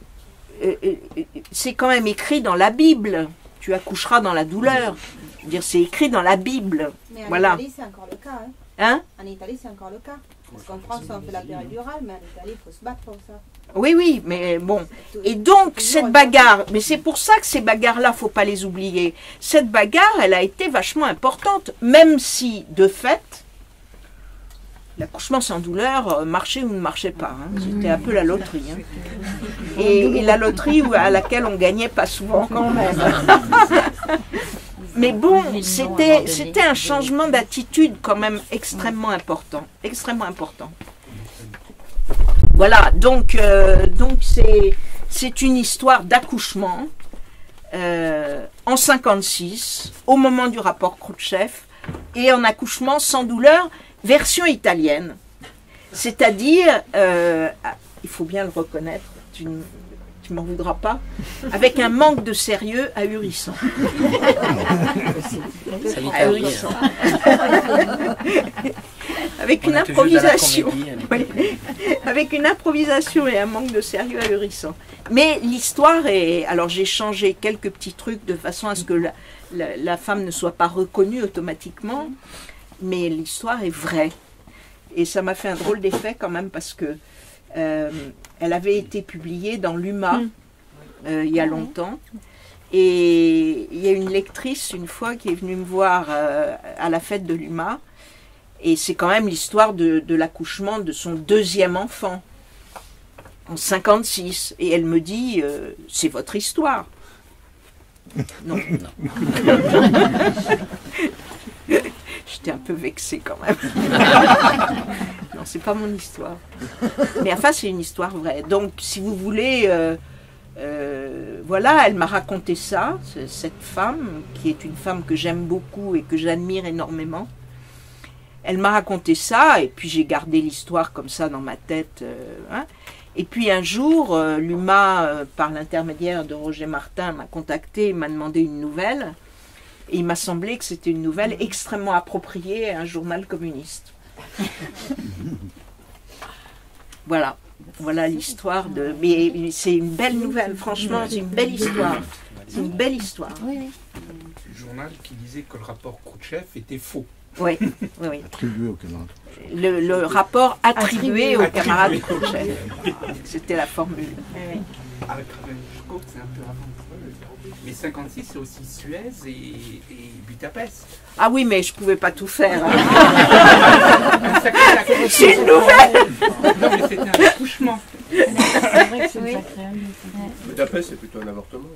c'est quand même écrit dans la Bible, tu accoucheras dans la douleur. Je veux dire, c'est écrit dans la Bible. Mais en voilà. Italie, c'est encore le cas. Hein? En Italie, c'est encore le cas. Parce qu'en France, on fait la péridurale, mais en Italie, il faut se battre pour ça. Oui, oui, mais bon. Et donc, cette bagarre, mais c'est pour ça que ces bagarres-là, il ne faut pas les oublier. Cette bagarre, elle a été vachement importante, même si, de fait, l'accouchement sans douleur marchait ou ne marchait pas. Hein. C'était un peu la loterie. Hein. Et la loterie à laquelle on gagnait pas souvent quand même. Mais bon, c'était un changement d'attitude quand même extrêmement important. Extrêmement important. Voilà, donc c'est une histoire d'accouchement en 56, au moment du rapport Khrouchtchev, et en accouchement sans douleur, version italienne. C'est-à-dire, il faut bien le reconnaître, tu m'en voudras pas, avec un manque de sérieux ahurissant. Ahurissant. Avec une improvisation. Oui. Avec une improvisation et un manque de sérieux ahurissant. Mais l'histoire est... Alors j'ai changé quelques petits trucs de façon à ce que la femme ne soit pas reconnue automatiquement, mais l'histoire est vraie. Et ça m'a fait un drôle d'effet quand même parce que elle avait été publiée dans l'UMA il y a longtemps. Et il y a une lectrice, une fois, qui est venue me voir à la fête de l'UMA. Et c'est quand même l'histoire de l'accouchement de son deuxième enfant, en 56. Et elle me dit, c'est votre histoire. Non. J'étais un peu vexée quand même. Non, c'est pas mon histoire. Mais enfin, c'est une histoire vraie. Donc, si vous voulez, voilà, elle m'a raconté ça, cette femme, qui est une femme que j'aime beaucoup et que j'admire énormément. Elle m'a raconté ça, et puis j'ai gardé l'histoire comme ça dans ma tête. Hein. Et puis un jour, l'UMA, par l'intermédiaire de Roger Martin, m'a contacté, m'a demandé une nouvelle. Et il m'a semblé que c'était une nouvelle extrêmement appropriée à un journal communiste. Voilà. Voilà l'histoire de... Mais c'est une belle nouvelle, franchement, c'est une belle histoire. C'est une belle histoire. Oui, oui. Le journal qui disait que le rapport Khrouchtchev était faux. Oui, oui, oui. Attribué au camarade. Le rapport attribué au camarade Khrouchtchev. C'était la formule. Oui. Avec Ravenchkov, c'est un peu avant. Mais 56, c'est aussi Suez et Budapest. Ah oui, mais je ne pouvais pas tout faire. Hein. C'est une nouvelle. Non, mais c'était un accouchement. C'est vrai que c'est une sacrée amie. Budapest, c'est plutôt un avortement.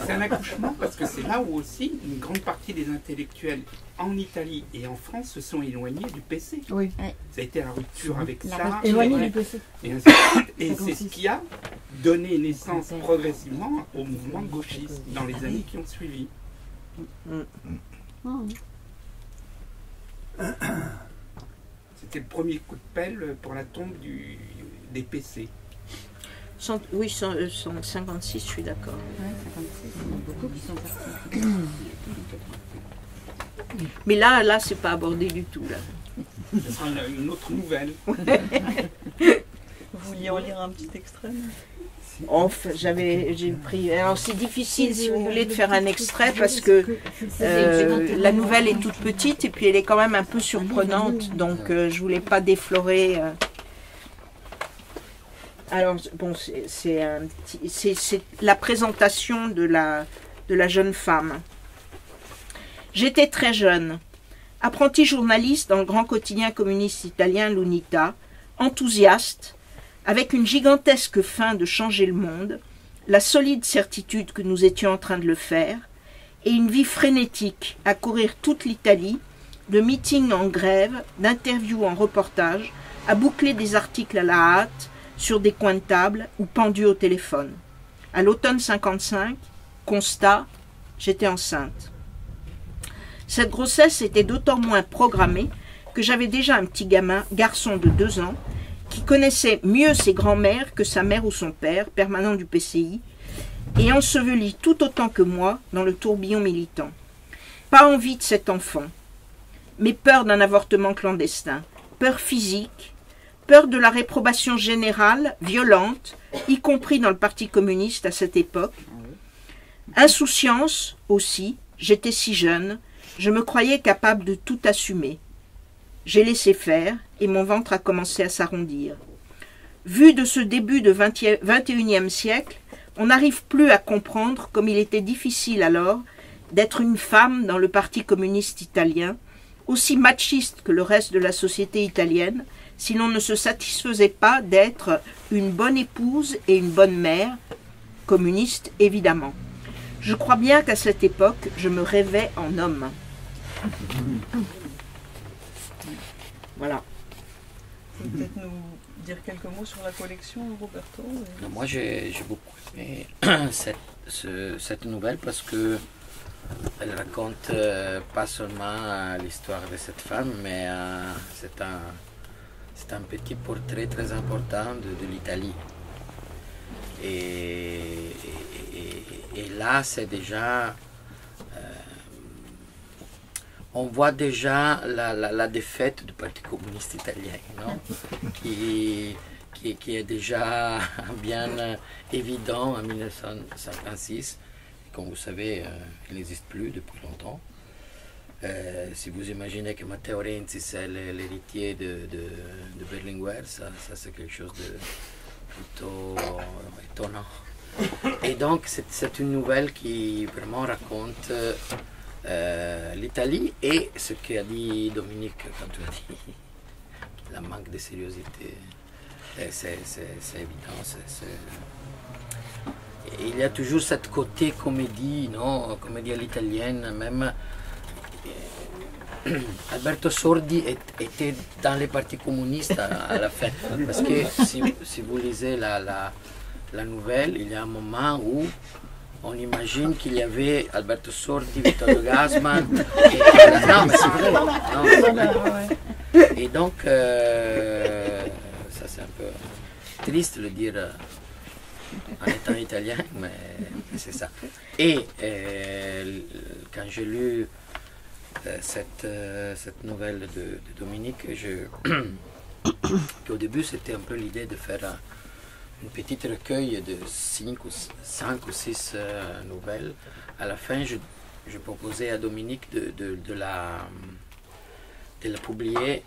C'est un accouchement parce que c'est là où aussi une grande partie des intellectuels en Italie et en France se sont éloignés du PC. Oui. Ça a été la rupture avec ça. Éloignés du PC. Et ainsi de suite. Et c'est ce qui a donné naissance progressivement au mouvement gauchiste dans les années qui ont suivi. C'était le premier coup de pelle pour la tombe des PC. Oui, 56, je suis d'accord. Ouais, 56, il y en a beaucoup qui sont partis. Mais là, c'est pas abordé du tout. Là. Ce sera une autre nouvelle. Vous vouliez en lire un petit extrait? Enfin, j'ai pris. Alors c'est difficile, si vous voulez, de faire un extrait parce que la nouvelle est toute petite et puis elle est quand même un peu surprenante, donc je voulais pas déflorer. Alors bon, c'est la présentation de la jeune femme. J'étais très jeune, apprenti journaliste dans le grand quotidien communiste italien l'Unità, enthousiaste, avec une gigantesque faim de changer le monde, la solide certitude que nous étions en train de le faire, et une vie frénétique à courir toute l'Italie, de meetings en grève, d'interviews en reportage, à boucler des articles à la hâte, sur des coins de table ou pendus au téléphone. À l'automne 55, constat, j'étais enceinte. Cette grossesse était d'autant moins programmée que j'avais déjà un petit garçon de 2 ans, qui connaissait mieux ses grands-mères que sa mère ou son père, permanent du PCI, et enseveli tout autant que moi dans le tourbillon militant. Pas envie de cet enfant, mais peur d'un avortement clandestin, peur physique, peur de la réprobation générale, violente, y compris dans le Parti communiste à cette époque. Insouciance aussi, j'étais si jeune, je me croyais capable de tout assumer. J'ai laissé faire et mon ventre a commencé à s'arrondir. Vu de ce début de 21e siècle, on n'arrive plus à comprendre comme il était difficile alors d'être une femme dans le Parti communiste italien, aussi machiste que le reste de la société italienne, si l'on ne se satisfaisait pas d'être une bonne épouse et une bonne mère, communiste évidemment. Je crois bien qu'à cette époque, je me rêvais en homme. Voilà. Vous pouvez peut-être nous dire quelques mots sur la collection, Roberto? Non, moi, j'ai beaucoup aimé cette nouvelle parce que elle raconte pas seulement l'histoire de cette femme, mais c'est un petit portrait très important de l'Italie. Et là, c'est déjà... on voit déjà la défaite du Parti communiste italien, non? qui est déjà bien évident en 1956. Comme vous savez, il n'existe plus depuis longtemps. Si vous imaginez que Matteo Renzi, c'est l'héritier de Berlinguer, ça c'est quelque chose de plutôt étonnant. Et donc c'est une nouvelle qui vraiment raconte l'Italie et ce qu'a dit Dominique quand tu as dit la manque de sérieuxité. C'est évident. Il y a toujours ce côté comédie, non? Comédie à l'italienne, même. Alberto Sordi était dans les partis communistes à la fin. Parce que si vous lisez la nouvelle, il y a un moment où on imagine qu'il y avait Alberto Sordi, Vittorio Gassman. Non, mais c'est vrai. Et donc, ça c'est un peu triste de le dire en étant italien, mais c'est ça. Et quand j'ai lu cette nouvelle de Dominique, qu'au début c'était un peu l'idée de faire une petite recueil de 5 ou 6 nouvelles. À la fin, je proposais à Dominique de la publier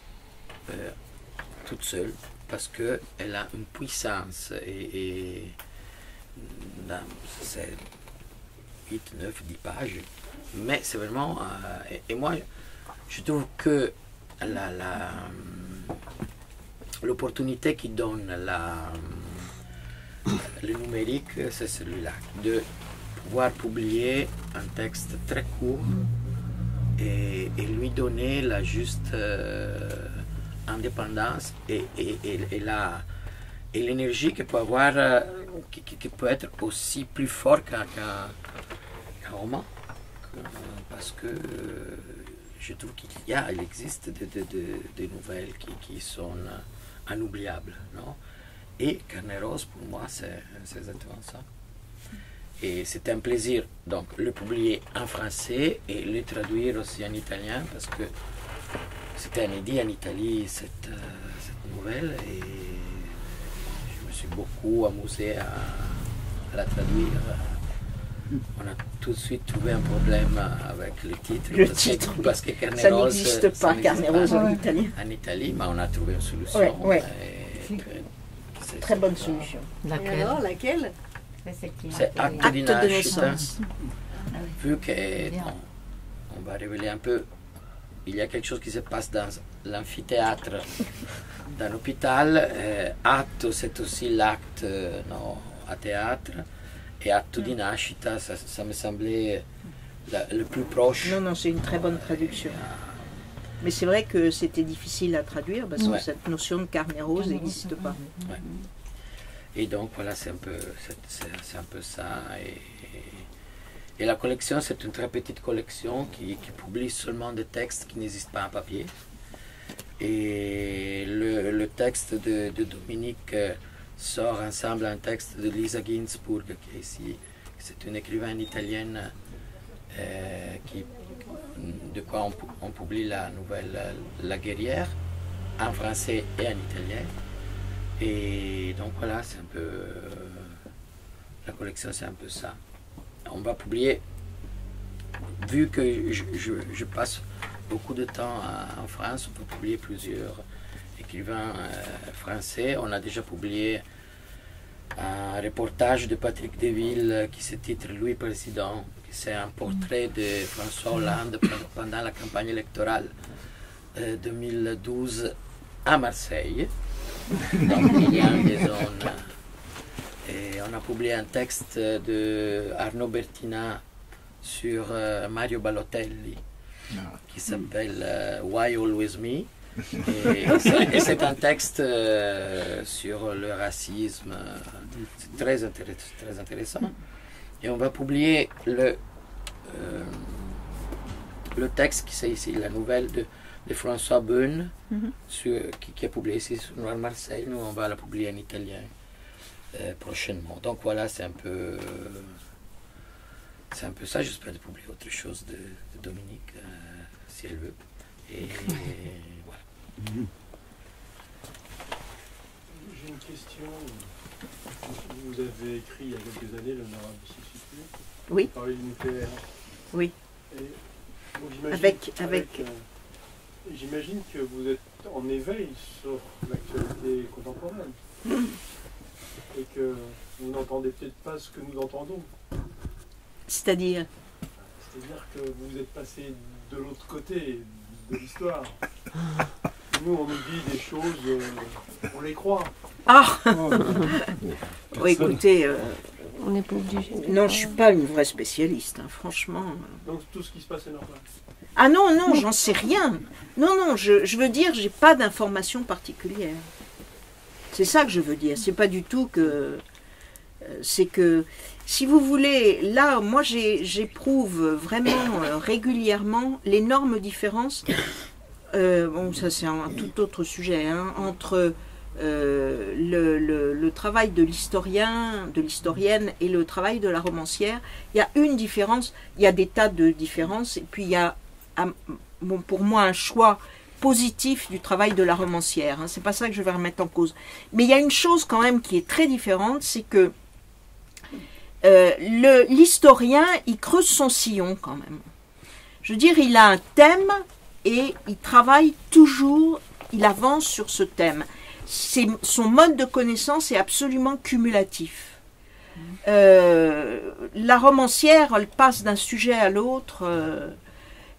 toute seule, parce qu'elle a une puissance et c'est 8, 9, 10 pages, mais c'est vraiment... et moi, je trouve que l'opportunité qui donne le numérique, c'est celui-là, de pouvoir publier un texte très court et lui donner la juste indépendance et l'énergie qu'il peut avoir, qui peut être aussi plus fort qu'un roman. Parce que je trouve qu'il existe des nouvelles qui sont inoubliables. Non? Et Carnet Rose, pour moi, c'est exactement ça. Et c'était un plaisir donc le publier en français et le traduire aussi en italien, parce que c'était inédit en Italie cette nouvelle, et je me suis beaucoup amusé à la traduire. On a tout de suite trouvé un problème avec le titre. Parce que Carnet Rose, ça n'existe pas, Carnet Rose en Italie. En Italie, mais on a trouvé une solution. Très bonne solution. Et alors, laquelle? C'est Acte de naissance. Vu on va révéler un peu, il y a quelque chose qui se passe dans l'amphithéâtre d'un hôpital. Atto, c'est aussi l'acte à théâtre. Et Atto di nascita, ça me semblait le plus proche. Non, c'est une très bonne traduction. Mais c'est vrai que c'était difficile à traduire, parce que cette notion de carnet rose n'existe pas. Ouais. Et donc voilà, c'est un peu ça. Et la collection, c'est une très petite collection qui publie seulement des textes qui n'existent pas en papier. Et le texte de Dominique sort ensemble un texte de Lisa Ginsburg, qui est ici. C'est une écrivaine italienne de quoi on publie la nouvelle La Guerrière, en français et en italien. Et donc voilà, c'est un peu... la collection, c'est un peu ça. On va publier, vu que je passe beaucoup de temps en France, on peut publier plusieurs écrivains français. On a déjà publié un reportage de Patrick Deville qui se titre Louis Président. C'est un portrait de François Hollande pendant la campagne électorale 2012 à Marseille. Donc il y a des zones. Et on a publié un texte de Arnaud Bertina sur Mario Balotelli qui s'appelle Why Always Me. Et c'est un texte sur le racisme. C'est très intéressant. Et on va publier le texte qui c'est ici, la nouvelle de François Beune, qui est publiée ici sur Noir Marseille. Nous, on va la publier en italien prochainement. Donc voilà, c'est un peu ça. J'espère de publier autre chose de Dominique, si elle veut. Et voilà. J'ai une question. Vous avez écrit il y a quelques années L'honorable Société. Oui. Vous parlez du nucléaire. Oui. Et, bon, j'imagine que vous êtes en éveil sur l'actualité contemporaine. Et que vous n'entendez peut-être pas ce que nous entendons. C'est-à-dire? C'est-à-dire que vous êtes passé de l'autre côté de l'histoire. Nous, on nous dit des choses, on les croit. Ah oui, écoutez, on n'est pas obligé. Non, je ne suis pas une vraie spécialiste, hein, franchement. Donc tout ce qui se passe est normal. Ah non, non, j'en sais rien. Non, non, je veux dire, j'ai pas d'informations particulières. C'est ça que je veux dire. C'est pas du tout que... C'est que, si vous voulez, là, moi, j'éprouve vraiment régulièrement l'énorme différence. Bon, ça c'est un tout autre sujet, hein, entre le travail de l'historien, de l'historienne et le travail de la romancière. Il y a une différence, il y a des tas de différences, et puis il y a, bon, pour moi, un choix positif du travail de la romancière. Hein, c'est pas ça que je vais remettre en cause. Mais il y a une chose quand même qui est très différente, c'est que l'historien, il creuse son sillon quand même. Je veux dire, il a un thème et il travaille toujours, il avance sur ce thème. Son mode de connaissance est absolument cumulatif. La romancière, elle passe d'un sujet à l'autre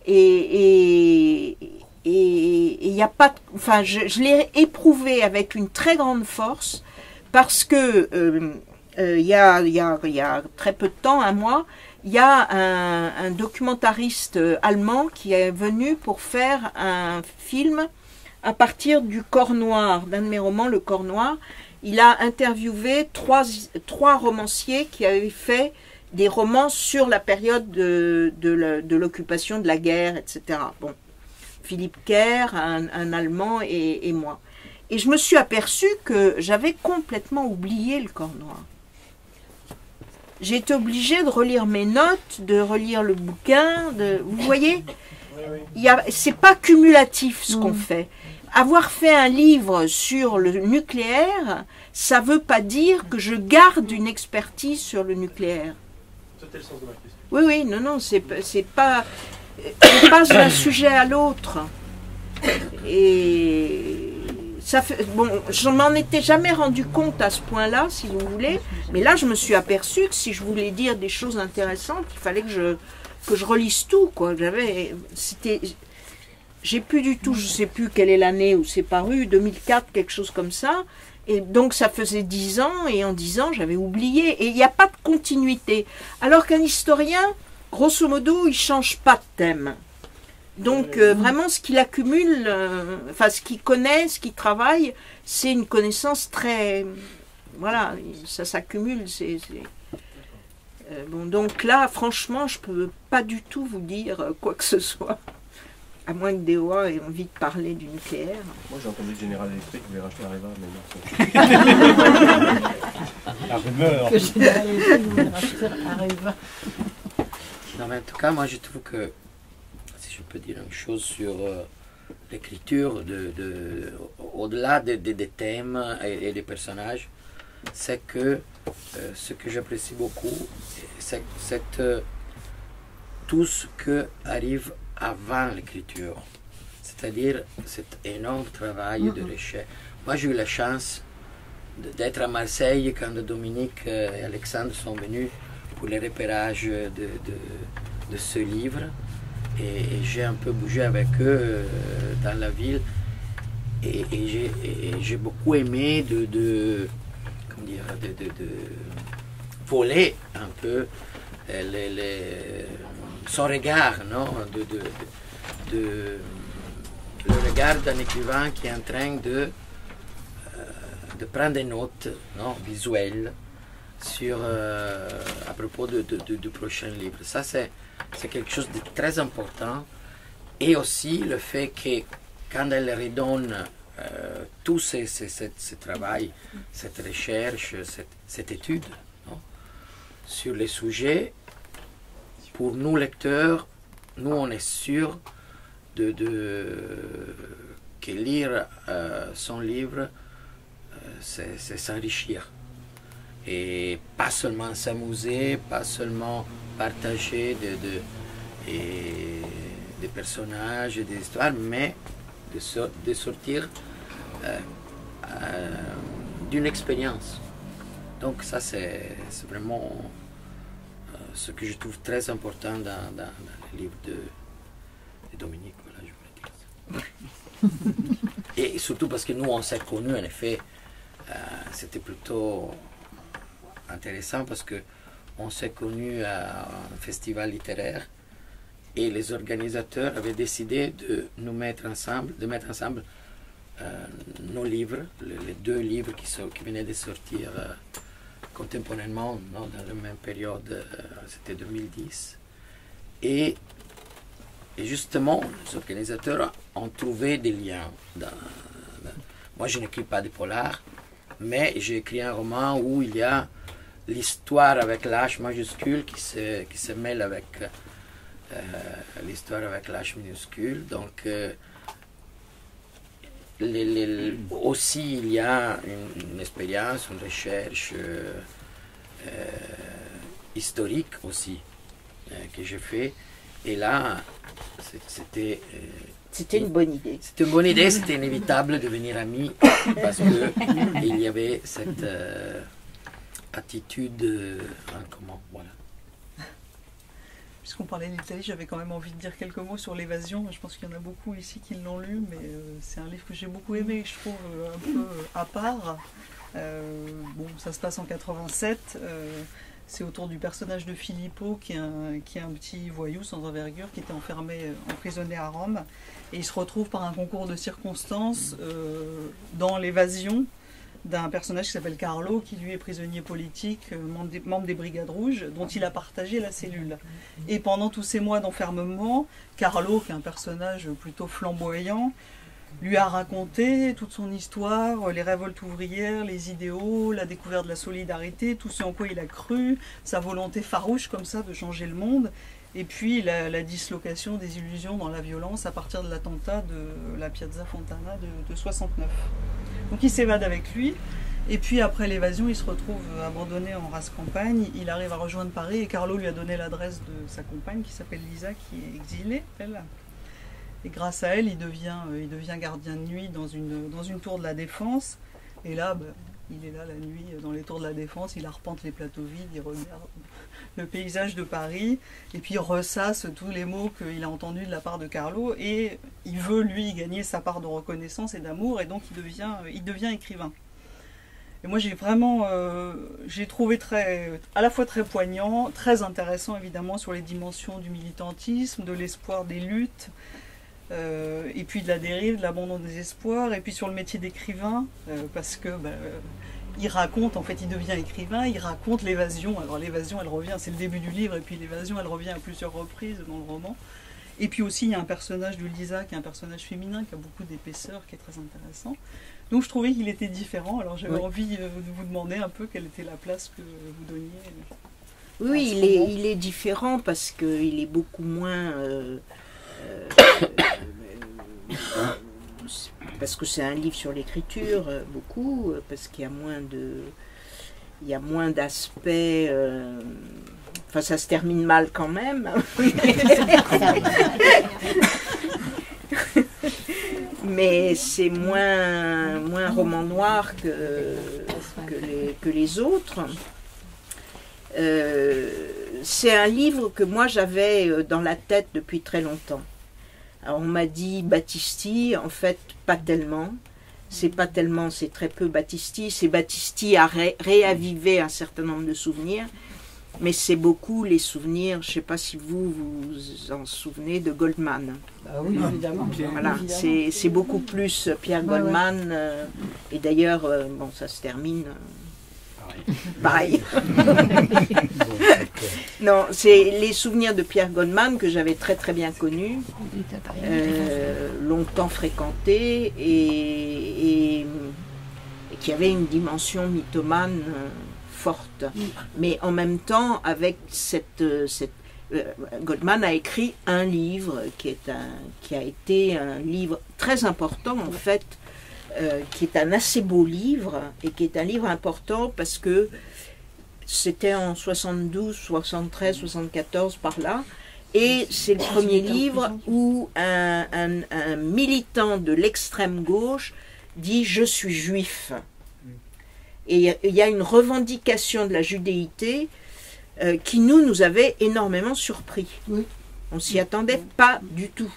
et il n'y a pas... Enfin, je l'ai éprouvé avec une très grande force parce que il y a très peu de temps, un mois, il y a un documentariste allemand qui est venu pour faire un film à partir du Corps Noir, d'un de mes romans, Le Corps Noir. Il a interviewé trois romanciers qui avaient fait des romans sur la période de l'occupation, de la guerre, etc. Bon, Philippe Kerr, un Allemand et moi. Et je me suis aperçue que j'avais complètement oublié Le Corps Noir. J'ai été obligée de relire mes notes, de relire le bouquin. Vous voyez, c'est pas cumulatif ce qu'on fait. Avoir fait un livre sur le nucléaire, ça veut pas dire que je garde une expertise sur le nucléaire. C'était le sens de ma question. Oui, oui, non, non, c'est pas... On passe d'un sujet à l'autre. Et... Ça fait, bon, je m'en étais jamais rendu compte à ce point-là, si vous voulez, mais là je me suis aperçue que si je voulais dire des choses intéressantes, il fallait que je relise tout, quoi. J'ai plus du tout, je sais plus quelle est l'année où c'est paru, 2004, quelque chose comme ça, et donc ça faisait 10 ans, et en 10 ans j'avais oublié, et il n'y a pas de continuité. Alors qu'un historien, grosso modo, il change pas de thème. Donc vraiment ce qu'il accumule, enfin ce qu'il connaît, ce qu'il travaille, c'est une connaissance très... Voilà, ça s'accumule. Bon, donc là, franchement, je peux pas du tout vous dire quoi que ce soit. À moins que DOA ait envie de parler du nucléaire. Moi j'ai entendu que General Electric voulait racheter Areva, mais non. Areva. Que General Electric voulait racheter Areva. Non, mais en tout cas, moi je trouve que, si je peux dire une chose sur l'écriture, au-delà des thèmes et des personnages, c'est que ce que j'apprécie beaucoup, c'est tout ce qui arrive avant l'écriture, c'est-à-dire cet énorme travail de recherche. Moi j'ai eu la chance d'être à Marseille quand Dominique et Alexandre sont venus pour le repérage de ce livre, et j'ai un peu bougé avec eux dans la ville, et j'ai beaucoup aimé de voler un peu son regard, non, le regard d'un écrivain qui est en train de prendre des notes, non, visuelles sur, à propos du prochain livre. Ça, c'est quelque chose de très important. Et aussi le fait que quand elle redonne tout ce travail, cette recherche, cette étude, non, sur les sujets, pour nous lecteurs, nous on est sûr que lire son livre, c'est s'enrichir. Et pas seulement s'amuser, pas seulement partager des personnages et des histoires, mais de sortir d'une expérience. Donc ça, c'est vraiment ce que je trouve très important dans le livre de Dominique. Voilà, je voulais dire ça. Et surtout parce que nous, on s'est connus, en effet, c'était plutôt intéressant parce que on s'est connus à un festival littéraire et les organisateurs avaient décidé de nous mettre ensemble, nos livres, les 2 livres qui venaient de sortir contemporainement, non, dans la même période, c'était 2010. Et justement, les organisateurs ont trouvé des liens. Moi, je n'écris pas de polar, mais j'ai écrit un roman où il y a l'histoire avec l'H majuscule qui se mêle avec l'histoire avec l'H minuscule. Donc, aussi, il y a une expérience, une recherche historique aussi que j'ai fait. Et là, c'était... C'était une bonne idée. C'était une bonne idée, c'était inévitable de devenir amis parce qu'il y avait cette attitude en commun. Voilà. Puisqu'on parlait de l'Italie, j'avais quand même envie de dire quelques mots sur l'évasion. Je pense qu'il y en a beaucoup ici qui l'ont lu, mais c'est un livre que j'ai beaucoup aimé, je trouve un peu à part. Bon, ça se passe en 87. C'est autour du personnage de Filippo, qui est un petit voyou sans envergure, qui était emprisonné à Rome. Et il se retrouve par un concours de circonstances dans l'évasion d'un personnage qui s'appelle Carlo, qui lui est prisonnier politique, membre des Brigades Rouges, dont il a partagé la cellule. Et pendant tous ces mois d'enfermement, Carlo, qui est un personnage plutôt flamboyant, lui a raconté toute son histoire, les révoltes ouvrières, les idéaux, la découverte de la solidarité, tout ce en quoi il a cru, sa volonté farouche comme ça de changer le monde, et puis la dislocation des illusions dans la violence à partir de l'attentat de la Piazza Fontana de 69. Donc il s'évade avec lui, et puis après l'évasion, il se retrouve abandonné en race campagne, il arrive à rejoindre Paris, et Carlo lui a donné l'adresse de sa compagne, qui s'appelle Lisa, qui est exilée, elle. Et grâce à elle, il devient gardien de nuit dans une tour de la Défense. Et là, il est là la nuit dans les tours de la Défense, il arpente les plateaux vides, il regarde le paysage de Paris, et puis il ressasse tous les mots qu'il a entendus de la part de Carlo, et il veut, lui, gagner sa part de reconnaissance et d'amour, et donc il devient écrivain. Et moi, j'ai trouvé à la fois très poignant, très intéressant, évidemment, sur les dimensions du militantisme, de l'espoir des luttes, et puis de la dérive, de l'abandon des espoirs, et puis sur le métier d'écrivain, parce que il raconte, en fait, il devient écrivain, il raconte l'évasion. Alors l'évasion, elle revient, c'est le début du livre, et puis l'évasion, elle revient à plusieurs reprises dans le roman. Et puis aussi, il y a un personnage de Lisa, qui est un personnage féminin, qui a beaucoup d'épaisseur, qui est très intéressant. Donc je trouvais qu'il était différent, alors j'avais envie de vous demander un peu quelle était la place que vous donniez. Oui, il est différent parce qu'il est beaucoup moins... parce que c'est un livre sur l'écriture, beaucoup, parce qu'il y a moins d'aspects... Enfin, ça se termine mal quand même. Mais c'est moins roman noir que les autres. C'est un livre que moi j'avais dans la tête depuis très longtemps. Alors on m'a dit Battisti, en fait pas tellement. C'est très peu Battisti. C'est Battisti à réaviver un certain nombre de souvenirs. Mais c'est beaucoup les souvenirs, je ne sais pas si vous vous en souvenez, de Goldman. Ah oui, évidemment. Voilà, c'est beaucoup plus Pierre Goldman. Et d'ailleurs, bon, ça se termine pareil. Non, c'est les souvenirs de Pierre Goldman que j'avais très très bien connu, longtemps fréquenté et qui avait une dimension mythomane forte, mais en même temps avec Goldman a écrit un livre qui a été un livre très important en fait, qui est un assez beau livre et qui est un livre important parce que c'était en 72, 73, 74 par là, et c'est le premier livre où un militant de l'extrême gauche dit « je suis juif ». Et il y a une revendication de la judéité qui nous avait énormément surpris. Oui. On s'y attendait pas du tout.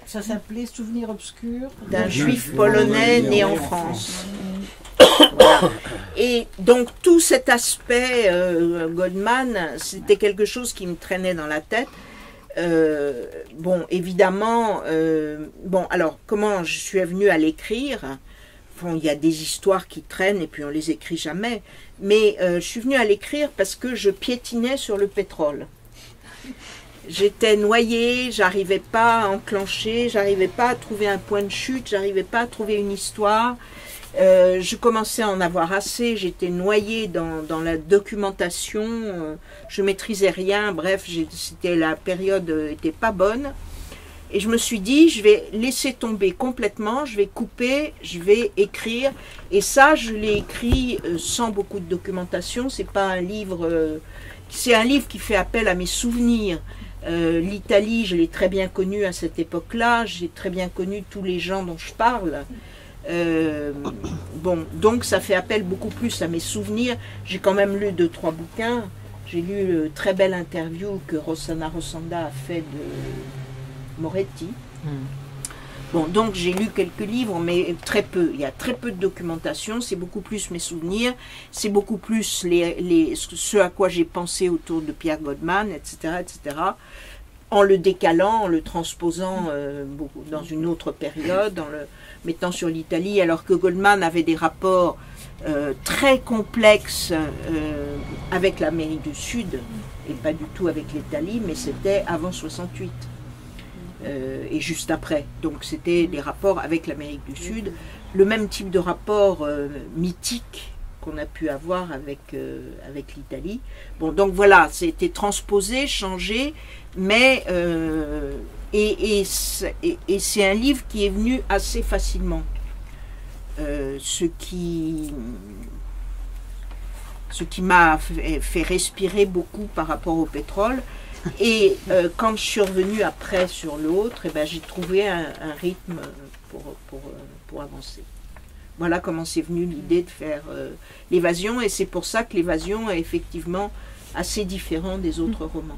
Ça s'appelait Souvenir obscur d'un juif polonais né en France. Voilà. Et donc tout cet aspect Goldman, c'était quelque chose qui me traînait dans la tête. Bon, évidemment, bon, alors comment je suis venue à l'écrire? Bon, il y a des histoires qui traînent et puis on les écrit jamais. Mais je suis venue à l'écrire parce que je piétinais sur le pétrole. J'étais noyée, j'arrivais pas à enclencher, j'arrivais pas à trouver un point de chute, j'arrivais pas à trouver une histoire. Je commençais à en avoir assez, j'étais noyée dans la documentation, je maîtrisais rien, bref, c'était la période était pas bonne. Et je me suis dit, je vais laisser tomber complètement, je vais couper, je vais écrire. Et ça, je l'ai écrit sans beaucoup de documentation. C'est pas un livre, c'est un livre qui fait appel à mes souvenirs. L'Italie, je l'ai très bien connue à cette époque-là. J'ai très bien connu tous les gens dont je parle. Bon, donc ça fait appel beaucoup plus à mes souvenirs. J'ai quand même lu 2-3 bouquins. J'ai lu une très belle interview que Rossana Rossanda a fait de Moretti. Bon, donc j'ai lu quelques livres, mais très peu. Il y a très peu de documentation. C'est beaucoup plus mes souvenirs. C'est beaucoup plus ce à quoi j'ai pensé autour de Pierre Goldman, etc., etc. En le décalant, en le transposant dans une autre période, en le mettant sur l'Italie, alors que Goldman avait des rapports très complexes avec l'Amérique du Sud, et pas du tout avec l'Italie, mais c'était avant 68. Et juste après. Donc c'était des rapports avec l'Amérique du Sud, le même type de rapport mythique qu'on a pu avoir avec l'Italie. Bon, donc voilà, c'était transposé, changé, mais et c'est un livre qui est venu assez facilement. Ce qui m'a fait respirer beaucoup par rapport au pétrole. Et quand je suis revenue après sur l'autre, ben, j'ai trouvé un rythme pour avancer. Voilà comment c'est venu l'idée de faire l'évasion, et c'est pour ça que l'évasion est effectivement assez différent des autres romans.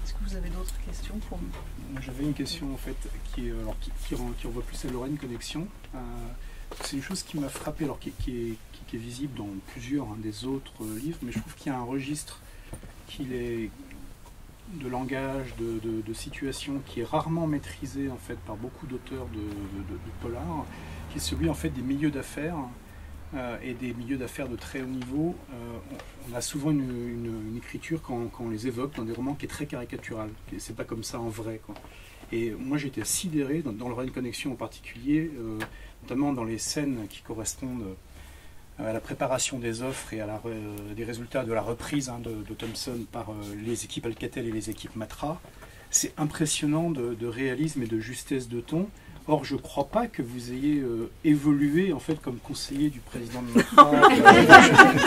Est-ce que vous avez d'autres questions pour moi? J'avais une question en fait qui renvoie plus à Lorraine Connexion. C'est une chose qui m'a frappé, alors qui est visible dans plusieurs des autres livres, mais je trouve qu'il y a un registre de langage, de situation qui est rarement maîtrisé en fait par beaucoup d'auteurs de polar, qui est celui en fait des milieux d'affaires et des milieux d'affaires de très haut niveau. On a souvent une écriture quand on les évoque dans des romans qui est très caricaturale. C'est pas comme ça en vrai, quoi. Et moi j'étais sidéré dans Lorraine Connexion en particulier, notamment dans les scènes qui correspondent à la préparation des offres et à des résultats de la reprise de Thomson par les équipes Alcatel et les équipes Matra. C'est impressionnant de réalisme et de justesse de ton. Or, je ne crois pas que vous ayez évolué en fait comme conseiller du président de Matra.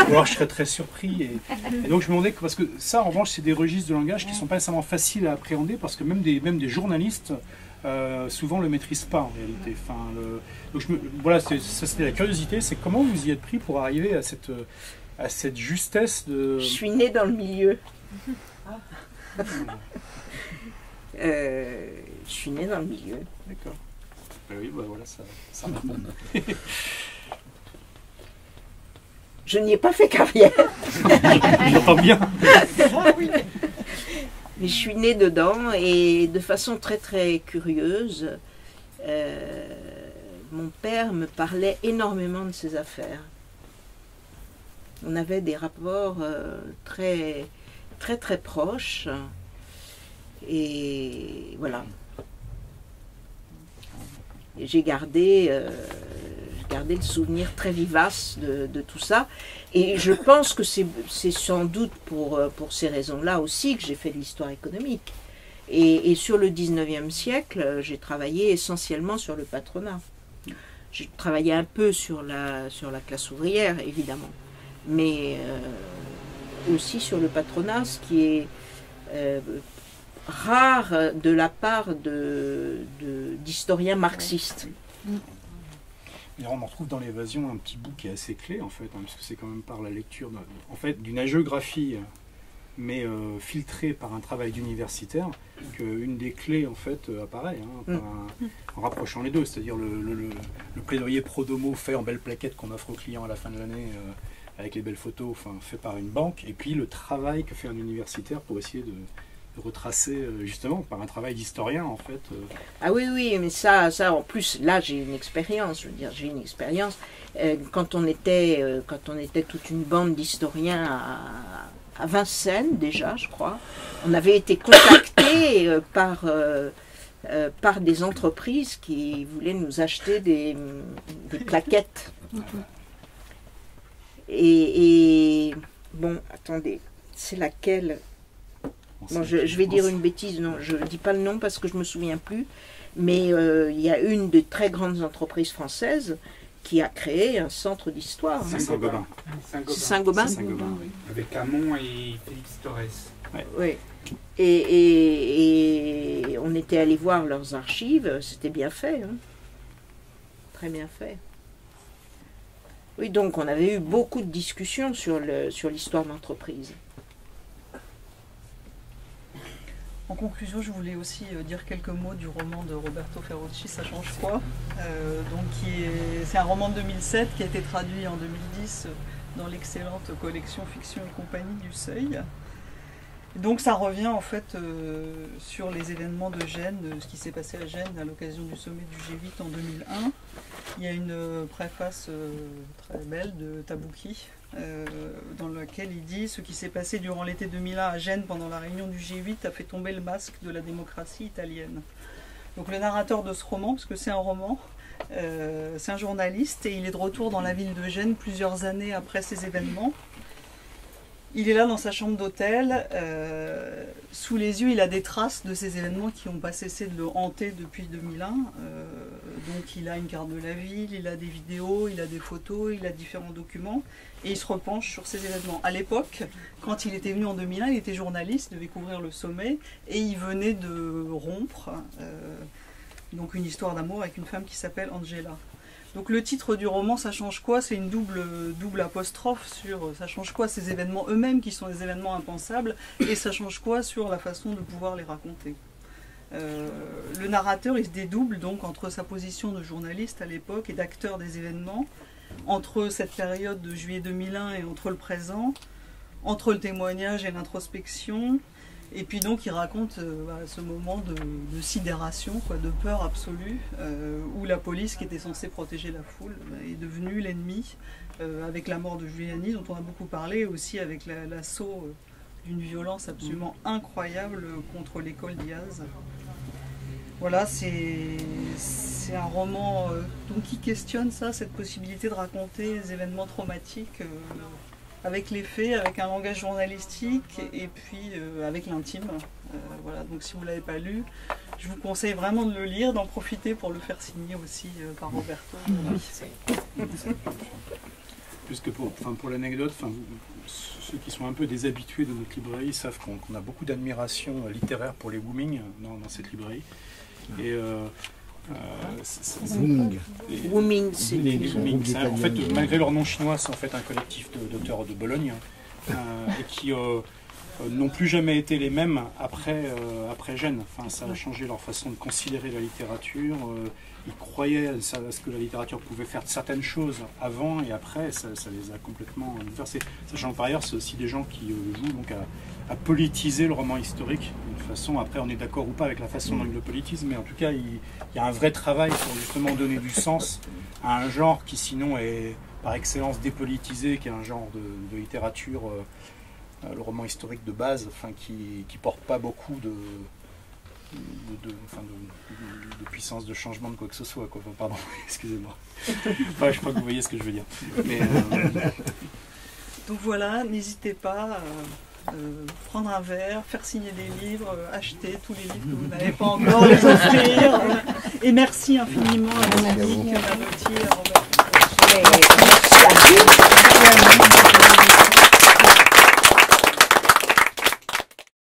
Alors, je serais très surpris. Et donc, je me demandais que, parce que ça, en revanche, c'est des registres de langage qui ne sont pas nécessairement faciles à appréhender, parce que même des journalistes souvent ne le maîtrisent pas en réalité. Enfin, donc voilà, ça c'était la curiosité, c'est comment vous y êtes pris pour arriver à cette justesse de... Je suis née dans le milieu. Je suis née dans le milieu. D'accord. Oui, bah voilà, ça répond. Je n'y ai pas fait carrière. J'entends bien. Mais je suis née dedans, et de façon très très curieuse, mon père me parlait énormément de ses affaires. On avait des rapports très très très proches, et voilà. Et j'ai gardé le souvenir très vivace de tout ça. Et je pense que c'est sans doute pour ces raisons-là aussi que j'ai fait de l'histoire économique. Et sur le 19e siècle, j'ai travaillé essentiellement sur le patronat. J'ai travaillé un peu sur la classe ouvrière, évidemment, mais aussi sur le patronat, ce qui est rare de la part d'historiens marxistes. Et on en retrouve dans l'évasion un petit bout qui est assez clé en fait, hein, parce que c'est quand même par la lecture d'une hagiographie, mais filtrée par un travail d'universitaire, qu'une des clés en fait apparaît, hein, en rapprochant les deux, c'est-à-dire le plaidoyer pro domo fait en belle plaquette qu'on offre aux clients à la fin de l'année, avec les belles photos, enfin fait par une banque, et puis le travail que fait un universitaire pour essayer de retracer justement par un travail d'historien en fait. Ah oui, oui, mais ça en plus, là j'ai une expérience, je veux dire, j'ai une expérience. Quand on était toute une bande d'historiens à Vincennes déjà, je crois, on avait été contactés par des entreprises qui voulaient nous acheter des plaquettes. Et bon, attendez, c'est laquelle? Bon, je vais dire une bêtise, non, je ne dis pas le nom parce que je ne me souviens plus, mais il y a une des très grandes entreprises françaises qui a créé un centre d'histoire. Saint-Gobain. Saint-Gobain, oui. Avec Hamon et Félix Torres. Ouais. Oui. Et on était allé voir leurs archives, c'était bien fait. Hein. Très bien fait. Oui, donc on avait eu beaucoup de discussions sur l'histoire de l'entreprise. En conclusion, je voulais aussi dire quelques mots du roman de Roberto Ferrucci, Ça change quoi, c'est un roman de 2007 qui a été traduit en 2010 dans l'excellente collection Fiction et compagnie du Seuil. Donc ça revient en fait sur les événements de Gênes, ce qui s'est passé à Gênes à l'occasion du sommet du G8 en 2001. Il y a une préface très belle de Tabouki dans laquelle il dit « Ce qui s'est passé durant l'été 2001 à Gênes pendant la réunion du G8 a fait tomber le masque de la démocratie italienne. » Donc le narrateur de ce roman, parce que c'est un roman, c'est un journaliste et il est de retour dans la ville de Gênes plusieurs années après ces événements. Il est là dans sa chambre d'hôtel, sous les yeux il a des traces de ces événements qui n'ont pas cessé de le hanter depuis 2001. Donc il a une carte de la ville, il a des vidéos, il a des photos, il a différents documents et il se repenche sur ces événements. À l'époque, quand il était venu en 2001, il était journaliste, il devait couvrir le sommet et il venait de rompre donc une histoire d'amour avec une femme qui s'appelle Angela. Donc le titre du roman, Ça change quoi? C'est une double apostrophe sur ça change quoi ces événements eux-mêmes qui sont des événements impensables et ça change quoi sur la façon de pouvoir les raconter. Le narrateur, il se dédouble donc entre sa position de journaliste à l'époque et d'acteur des événements, entre cette période de juillet 2001 et entre le présent, entre le témoignage et l'introspection. Et puis donc il raconte ce moment de sidération, quoi, de peur absolue, où la police qui était censée protéger la foule est devenue l'ennemi, avec la mort de Giuliani dont on a beaucoup parlé, aussi avec l'assaut d'une violence absolument incroyable contre l'école Diaz. Voilà, c'est un roman donc, qui questionne ça, cette possibilité de raconter des événements traumatiques avec les faits, avec un langage journalistique et puis avec l'intime. Voilà, donc si vous ne l'avez pas lu, je vous conseille vraiment de le lire, d'en profiter pour le faire signer aussi par Roberto. Puisque pour l'anecdote, ceux qui sont un peu des habitués de notre librairie savent qu'on a beaucoup d'admiration littéraire pour les Wuming dans cette librairie. Et Wuming, c'est en fait, malgré leur nom chinois, c'est en fait un collectif d'auteurs de Bologne et qui n'ont plus jamais été les mêmes après Gênes. Enfin, ça a changé leur façon de considérer la littérature. Ils croyaient à ce que la littérature pouvait faire certaines choses avant et après, ça les a complètement bouleversés. Sachant par ailleurs, c'est aussi des gens qui jouent donc à politiser le roman historique d'une façon. Après, on est d'accord ou pas avec la façon dont ils le politisent, mais en tout cas, il y a un vrai travail pour justement donner du sens à un genre qui sinon est par excellence dépolitisé, qui est un genre de littérature, le roman historique de base, qui porte pas beaucoup de puissance de changement de quoi que ce soit, quoi. Pardon, excusez-moi. Je crois que vous voyez ce que je veux dire. Mais, donc voilà, n'hésitez pas à prendre un verre, faire signer des livres, acheter tous les livres que vous n'avez pas encore, les offrir. Et merci infiniment à Dominique Manotier, à Robert. Merci à vous.